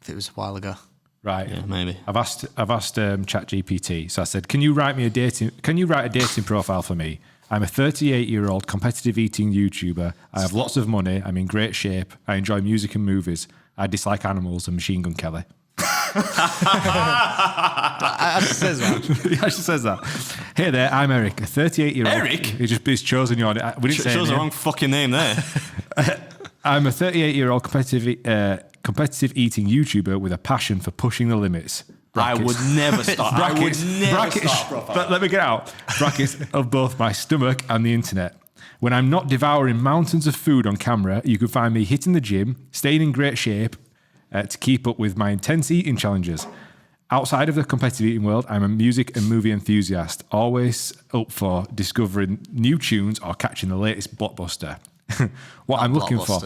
if it was a while ago. Right. Yeah, maybe. I've asked ChatGPT. So I said, can you write a dating profile for me? I'm a 38-year-old competitive eating YouTuber. I have lots of money. I'm in great shape. I enjoy music and movies. I dislike animals and Machine Gun Kelly. As it says that. He actually says that. Hey there, I'm Eric, a 38-year-old. Eric? He's chosen your name. We didn't say Chose the name. wrong fucking name there. I'm a 38-year-old competitive eating YouTuber with a passion for pushing the limits. I would never start. I would Brackets, never brackets, start a profile. let me get out. Brackets of both my stomach and the internet. When I'm not devouring mountains of food on camera, you can find me hitting the gym, staying in great shape to keep up with my intense eating challenges. Outside of the competitive eating world, I'm a music and movie enthusiast, always up for discovering new tunes or catching the latest blockbuster. What I'm looking for,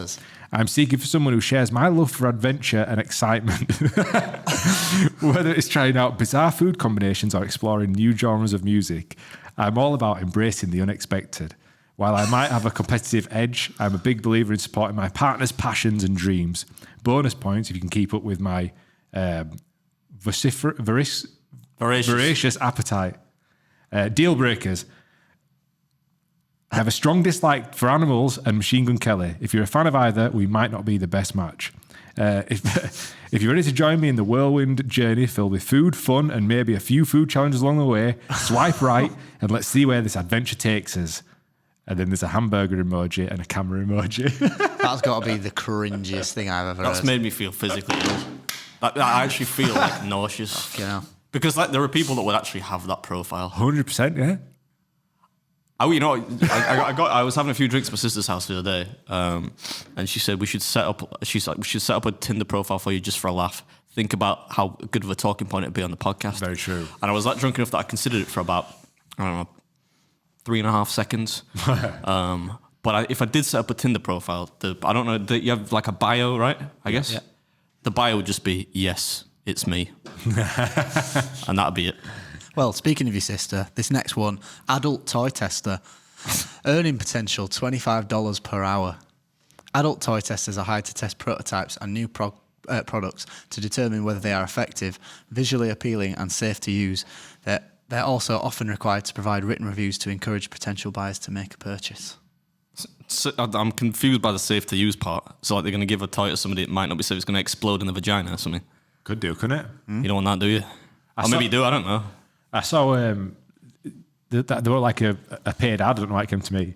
I'm seeking for someone who shares my love for adventure and excitement. Whether it's trying out bizarre food combinations or exploring new genres of music, I'm all about embracing the unexpected. While I might have a competitive edge, I'm a big believer in supporting my partner's passions and dreams. Bonus points if you can keep up with my voracious appetite. Deal breakers. I have a strong dislike for animals and Machine Gun Kelly. If you're a fan of either, we might not be the best match. If you're ready to join me in the whirlwind journey filled with food, fun, and maybe a few food challenges along the way, swipe right and let's see where this adventure takes us. And then there's a hamburger emoji and a camera emoji. That's got to be the cringiest thing I've ever That's heard. made me feel physically ill. I actually feel like nauseous. Because like there are people that would actually have that profile. 100%, yeah. Oh, you know, I was having a few drinks at my sister's house the other day, and she said she's like, we should set up a Tinder profile for you just for a laugh. Think about how good of a talking point it'd be on the podcast. Very true. And I was like drunk enough that I considered it for about, I don't know, 3.5 seconds. But if I did set up a Tinder profile, I don't know, you have like a bio, right? I guess. Yeah. The bio would just be, yes, it's me. And that'd be it. Well, speaking of your sister, this next one, adult toy tester. Earning potential $25 per hour. Adult toy testers are hired to test prototypes and new products to determine whether they are effective, visually appealing and safe to use. They're also often required to provide written reviews to encourage potential buyers to make a purchase. So I'm confused by the safe to use part. So like they're going to give a toy to somebody, it might not be safe, it's going to explode in the vagina or something. Could do, couldn't it? You don't want that, do you? Or maybe you do, I don't know. I saw there were like a paid ad, I don't know why it came to me,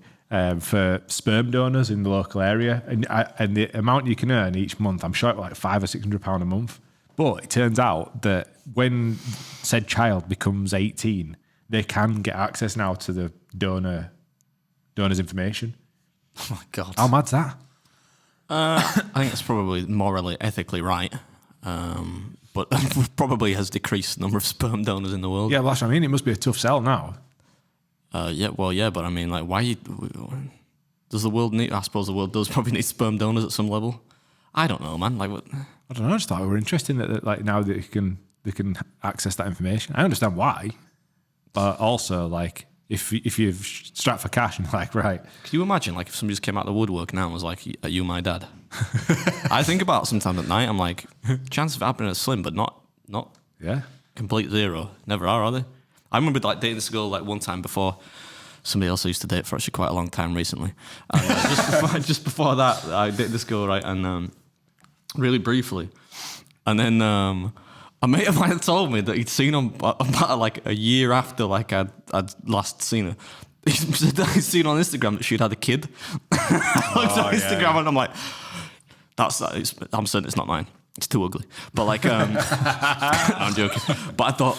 for sperm donors in the local area. And the amount you can earn each month, I'm sure it was like £500 or £600 a month. But it turns out that when said child becomes 18, they can get access now to the donor's information. Oh my God. How mad's that? I think it's probably morally, ethically right. but probably has decreased the number of sperm donors in the world. Yeah, well, that's what I mean. It must be a tough sell now. Yeah, but I mean, like, does the world need? I suppose the world does probably need sperm donors at some level. I don't know, man. Like, what? I don't know. I just thought it were interesting that like now that they can access that information. I understand why, but also like if you're strapped for cash and like right. Can you imagine like if somebody just came out of the woodwork now and was like, "Are you my dad?" I think about it sometimes at night. I'm like, chances of it happening are slim, but not Yeah. complete zero. Never are they? I remember like dating this girl like one time before. Somebody else I used to date for actually quite a long time recently. And, just before that, I dated this girl, right, and really briefly. And then a mate of mine had told me that he'd seen her about like a year after like I'd last seen her. He said that he'd seen on Instagram that she'd had a kid. I looked on Instagram and I'm like, I'm certain it's not mine. It's too ugly. But like, I'm joking. But I thought,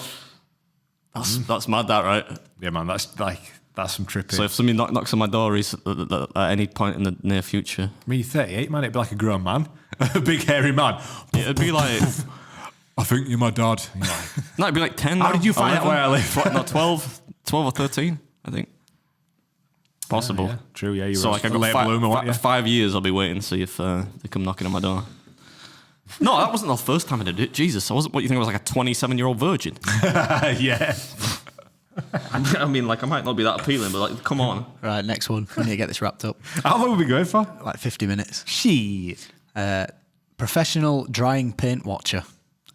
that's mad, that, right? Yeah, man. That's some tripping. So if somebody knocks on my door at any point in the near future, I mean, you're 38, man. It'd be like a grown man, a big hairy man. it'd be like, I think you're my dad. You're like, no, it'd be like 10. How now, did you find out 11, where I live? No, 12 or 13, I think. Possible. Yeah, true. Yeah, you So were like I a got late bloomer, weren't you? 5 years. I'll be waiting to see if they come knocking on my door. No, that wasn't the first time I did it. Jesus, I wasn't. What you think I was like a 27-year-old virgin? Yeah. I mean, like I might not be that appealing, but like, come on. Right, next one. We need to get this wrapped up. How long are we going for? Like 50 minutes. Shit. Professional drying paint watcher.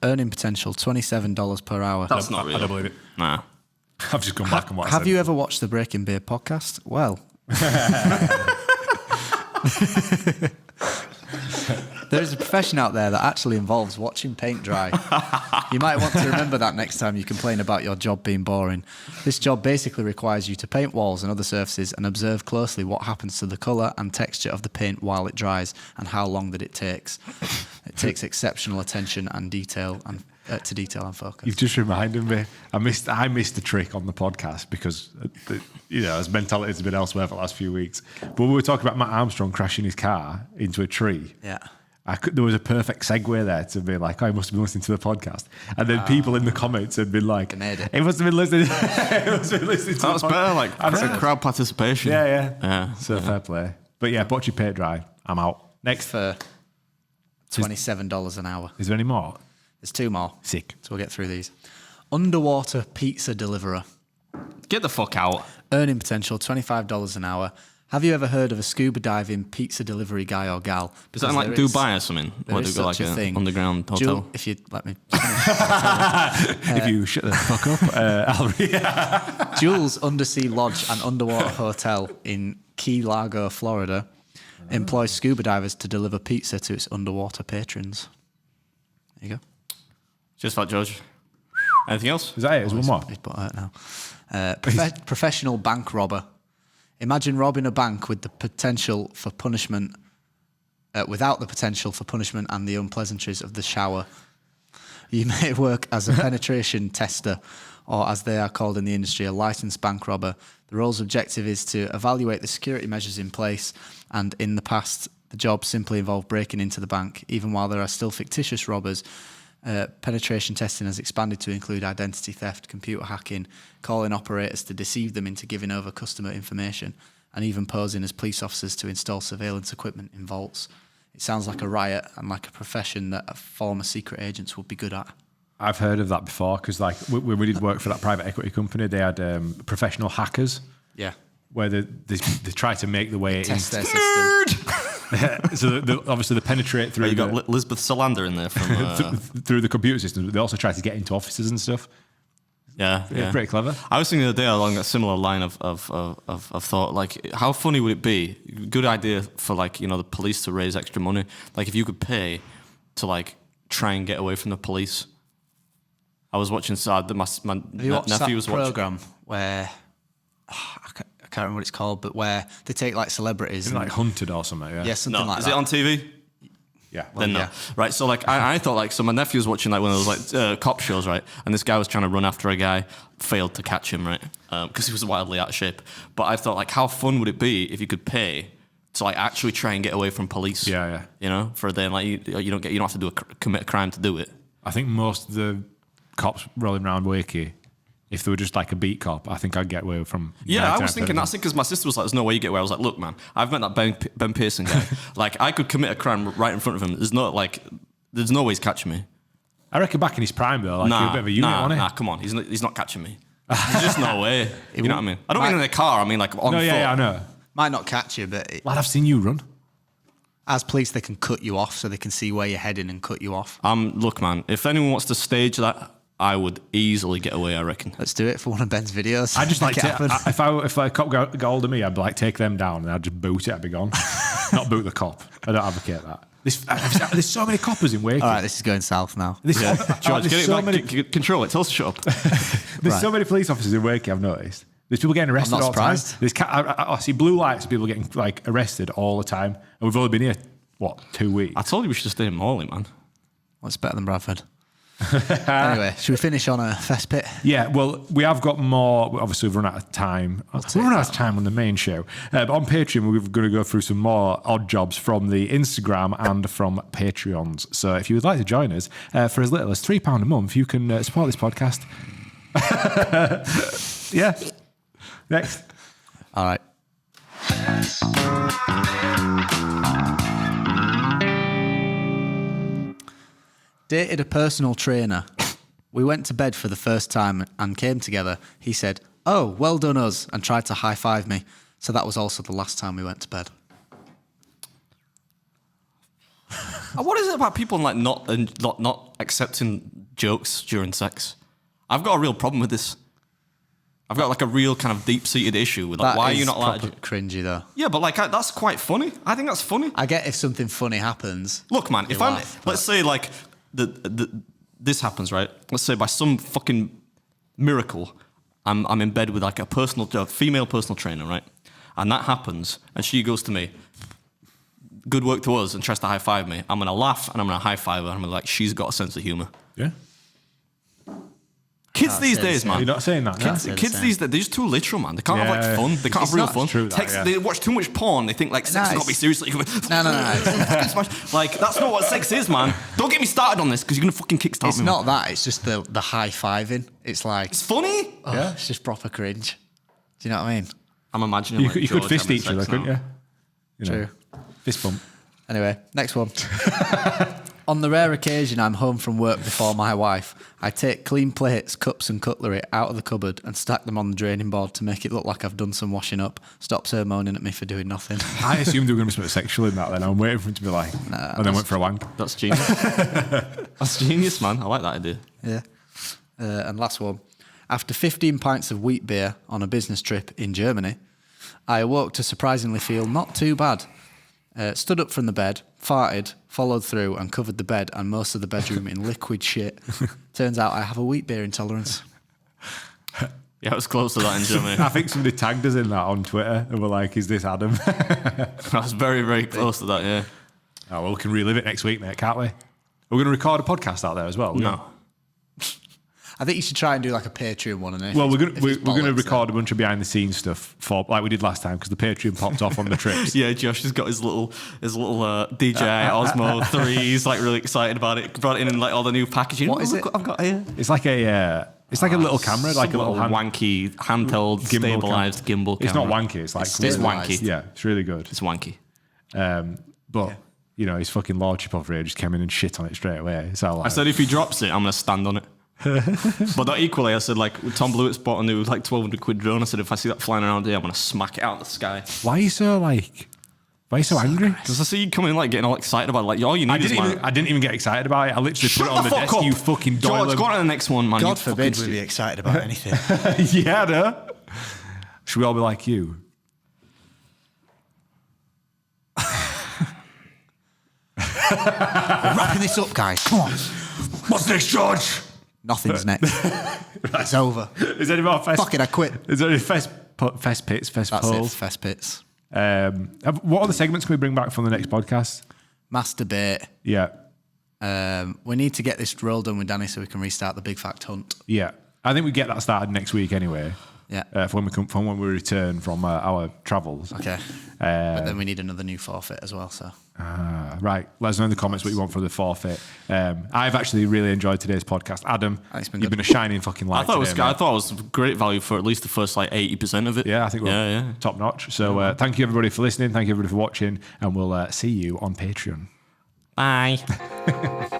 Earning potential $27 per hour. That's not real. I don't believe it. Nah. I've just gone back and watched. Have you ever watched the Breaking Beer podcast? Well, there's a profession out there that actually involves watching paint dry. You might want to remember that next time you complain about your job being boring. This job basically requires you to paint walls and other surfaces and observe closely what happens to the colour and texture of the paint while it dries and how long that it takes. It takes exceptional attention and detail and to detail and focus. You've just reminded me. I missed the trick on the podcast because his mentality has been elsewhere for the last few weeks. But we were talking about Matt Armstrong crashing his car into a tree. Yeah. There was a perfect segue there to be like, I must have been listening to the podcast. And then people in the comments had been like, it must have been listening. It must have been listening to That was better, like crowd participation. Yeah. So fair play. But yeah, watch your paint dry. I'm out. Next. For $27 an hour. Is there any more? There's two more. Sick. So we'll get through these. Underwater pizza deliverer. Get the fuck out. Earning potential $25 an hour. Have you ever heard of a scuba diving pizza delivery guy or gal? Is that in like Dubai or something? Or do you go like an underground hotel? If you let me if you shut the fuck up, I'll read. Jules Undersea Lodge and Underwater Hotel in Key Largo, Florida, employs scuba divers to deliver pizza to its underwater patrons. There you go. Just like George. Anything else? Is that it? There's one more. He's put out now. Professional bank robber. Imagine robbing a bank with the potential for punishment, without the potential for punishment and the unpleasantries of the shower. You may work as a penetration tester, or as they are called in the industry, a licensed bank robber. The role's objective is to evaluate the security measures in place, and in the past, the job simply involved breaking into the bank. Even while there are still fictitious robbers, penetration testing has expanded to include identity theft, computer hacking, calling operators to deceive them into giving over customer information, and even posing as police officers to install surveillance equipment in vaults. It sounds like a riot and like a profession that former secret agents would be good at. I've heard of that before because like when we did work for that private equity company, they had professional hackers. Yeah. Where they try to make the way Test their into system. so obviously they penetrate through. You got Elizabeth Salander in there from through the computer systems, but they also try to get into offices and stuff. Yeah, pretty clever. I was thinking the other day along a similar line of thought. Like, how funny would it be? Good idea for like the police to raise extra money. Like if you could pay to like try and get away from the police. I was watching. My nephew was watching program where I can't remember what it's called, but where they take like celebrities, and, like Hunted or something. Yeah, something like is that. Is it on TV? Yeah. Then no. Right, so like I thought like, so my nephew was watching like one of those like cop shows, right? And this guy was trying to run after a guy, failed to catch him, right? Because he was wildly out of shape. But I thought like, how fun would it be if you could pay to like actually try and get away from police? Yeah. For then like you don't have to commit a crime to do it. I think most of the cops rolling around Wakey, if they were just like a beat cop, I think I'd get away from. Yeah, I was thinking that's it because my sister was like, "There's no way you get away." I was like, "Look, man, I've met that Ben Pearson guy. Like, I could commit a crime right in front of him. There's no way he's catching me." I reckon back in his prime though, like he was a bit of a unit, wasn't he? Nah, come on, he's not catching me. There's just no way. You know what I mean? I don't mean in a car. I mean like on foot. Yeah, I know. Might not catch you, but Lad, I've seen you run. as police, they can cut you off, so they can see where you're heading and cut you off. Look, man, if anyone wants to stage that, I would easily get away, I reckon. Let's do it for one of Ben's videos. I just like Make it happen. if a cop got hold of me, I'd like take them down and I'd just boot it. I'd be gone. Not boot the cop. I don't advocate that. There's so many coppers in Wakey. All right, this is going south now. George, get it back. Control it. Tell us to shut up. There's so many police officers in Wakey, I've noticed. There's people getting arrested I'm not all the time. surprised. I see blue lights, people getting like arrested all the time. And we've only been here, 2 weeks? I told you we should stay in Morley, man. What's better than Bradford? Anyway, should we finish on a fest pit? Yeah, well, we have got more. Obviously, we've run out of time. We've run out of time on the main show. But on Patreon, we're going to go through some more odd jobs from the Instagram and from Patreons. So if you would like to join us for as little as £3 a month, you can support this podcast. Yeah. Next. All right. Dated a personal trainer. We went to bed for the first time and came together. He said, "Oh, well done us," and tried to high-five me. So that was also the last time we went to bed. What is it about people like not accepting jokes during sex? I've got a real problem with this. I've got like a real kind of deep-seated issue with like, why are you not allowed to? Cringy though. Yeah, but like that's quite funny. I think that's funny. I get if something funny happens. Look, man, if let's say like this happens, right? Let's say by some fucking miracle, I'm in bed with like a female personal trainer, right? And that happens, and she goes to me, "Good work to us," and tries to high five me. I'm gonna laugh and I'm gonna high five her. And I'm gonna be like, she's got a sense of humor. Yeah. Kids these days, man. You're not saying that. Kids these days, they're just too literal, man. They can't have like fun. They can't have real fun. True that, They watch too much porn. They think like sex has got to be serious. Like, No. Like that's not what sex is, man. Don't get me started on this because you're gonna fucking kickstart me. It's not that. It's just the high-fiving. It's like... It's funny. Yeah. It's just proper cringe. Do you know what I mean? I'm imagining You could fist each other, couldn't you? True. Fist bump. Anyway, next one. On the rare occasion I'm home from work before my wife, I take clean plates, cups and cutlery out of the cupboard and stack them on the draining board to make it look like I've done some washing up. Stops her moaning at me for doing nothing. I assumed there were going to be something sexual in that then. I'm waiting for him to be like, and then went for a wank. That's genius. That's genius, man. I like that idea. Yeah. And last one. After 15 pints of wheat beer on a business trip in Germany, I awoke to surprisingly feel not too bad. Stood up from the bed, farted, followed through and covered the bed and most of the bedroom in liquid shit. Turns out I have a wheat beer intolerance. Yeah, I was close to that in Germany. I think somebody tagged us in that on Twitter and were like, "Is this Adam?" I was very, very close to that, yeah. Oh, well, we can relive it next week, mate, can't we? We're going to record a podcast out there as well. No. I think you should try and do like a Patreon one. And Well, we're going to record a bunch of behind the scenes stuff for like we did last time because the Patreon popped off on the trips. Yeah, Josh has got his little DJI Osmo 3. He's like really excited about it. Brought it in like all the new packaging. What is it? I've got here. It's like a little camera, like a little wanky handheld stabilized gimbal camera. It's not wanky. It's like it's wanky. Yeah, it's really good. It's wanky. But you know, his fucking lordship over here just came in and shit on it straight away. So like, I said if he drops it, I'm gonna stand on it. But not equally, I said like Tom Blewett bought a new like 1,200 quid drone. I said if I see that flying around here, I'm gonna smack it out of the sky. Why are you so angry? Because I see you coming like getting all excited about it. Like all you need is I didn't even get excited about it. I literally Shut put it on the desk. up. You fucking doyle. George, go on to the next one, man. God forbid we be excited about anything. Yeah, no. Should we all be like you? We're wrapping this up, guys. Come on. What's next, George? Nothing's next. It's over. Is there any more fest? Fuck it, I quit. Is there any fest pits, fest That's polls? it, fest pits. What other segments can we bring back from the next podcast? Masturbate. Yeah. We need to get this roll done with Danny so we can restart the Big Fact Hunt. Yeah. I think we get that started next week anyway. from when we return from our travels. Okay. But then we need another new forfeit as well. So. Right. Let us know in the comments what you want for the forfeit. I've actually really enjoyed today's podcast. Adam, you've been a shining fucking light. I thought it was great value for at least the first like 80% of it. Yeah, I think we're top notch. So thank you everybody for listening. Thank you everybody for watching, and we'll see you on Patreon. Bye.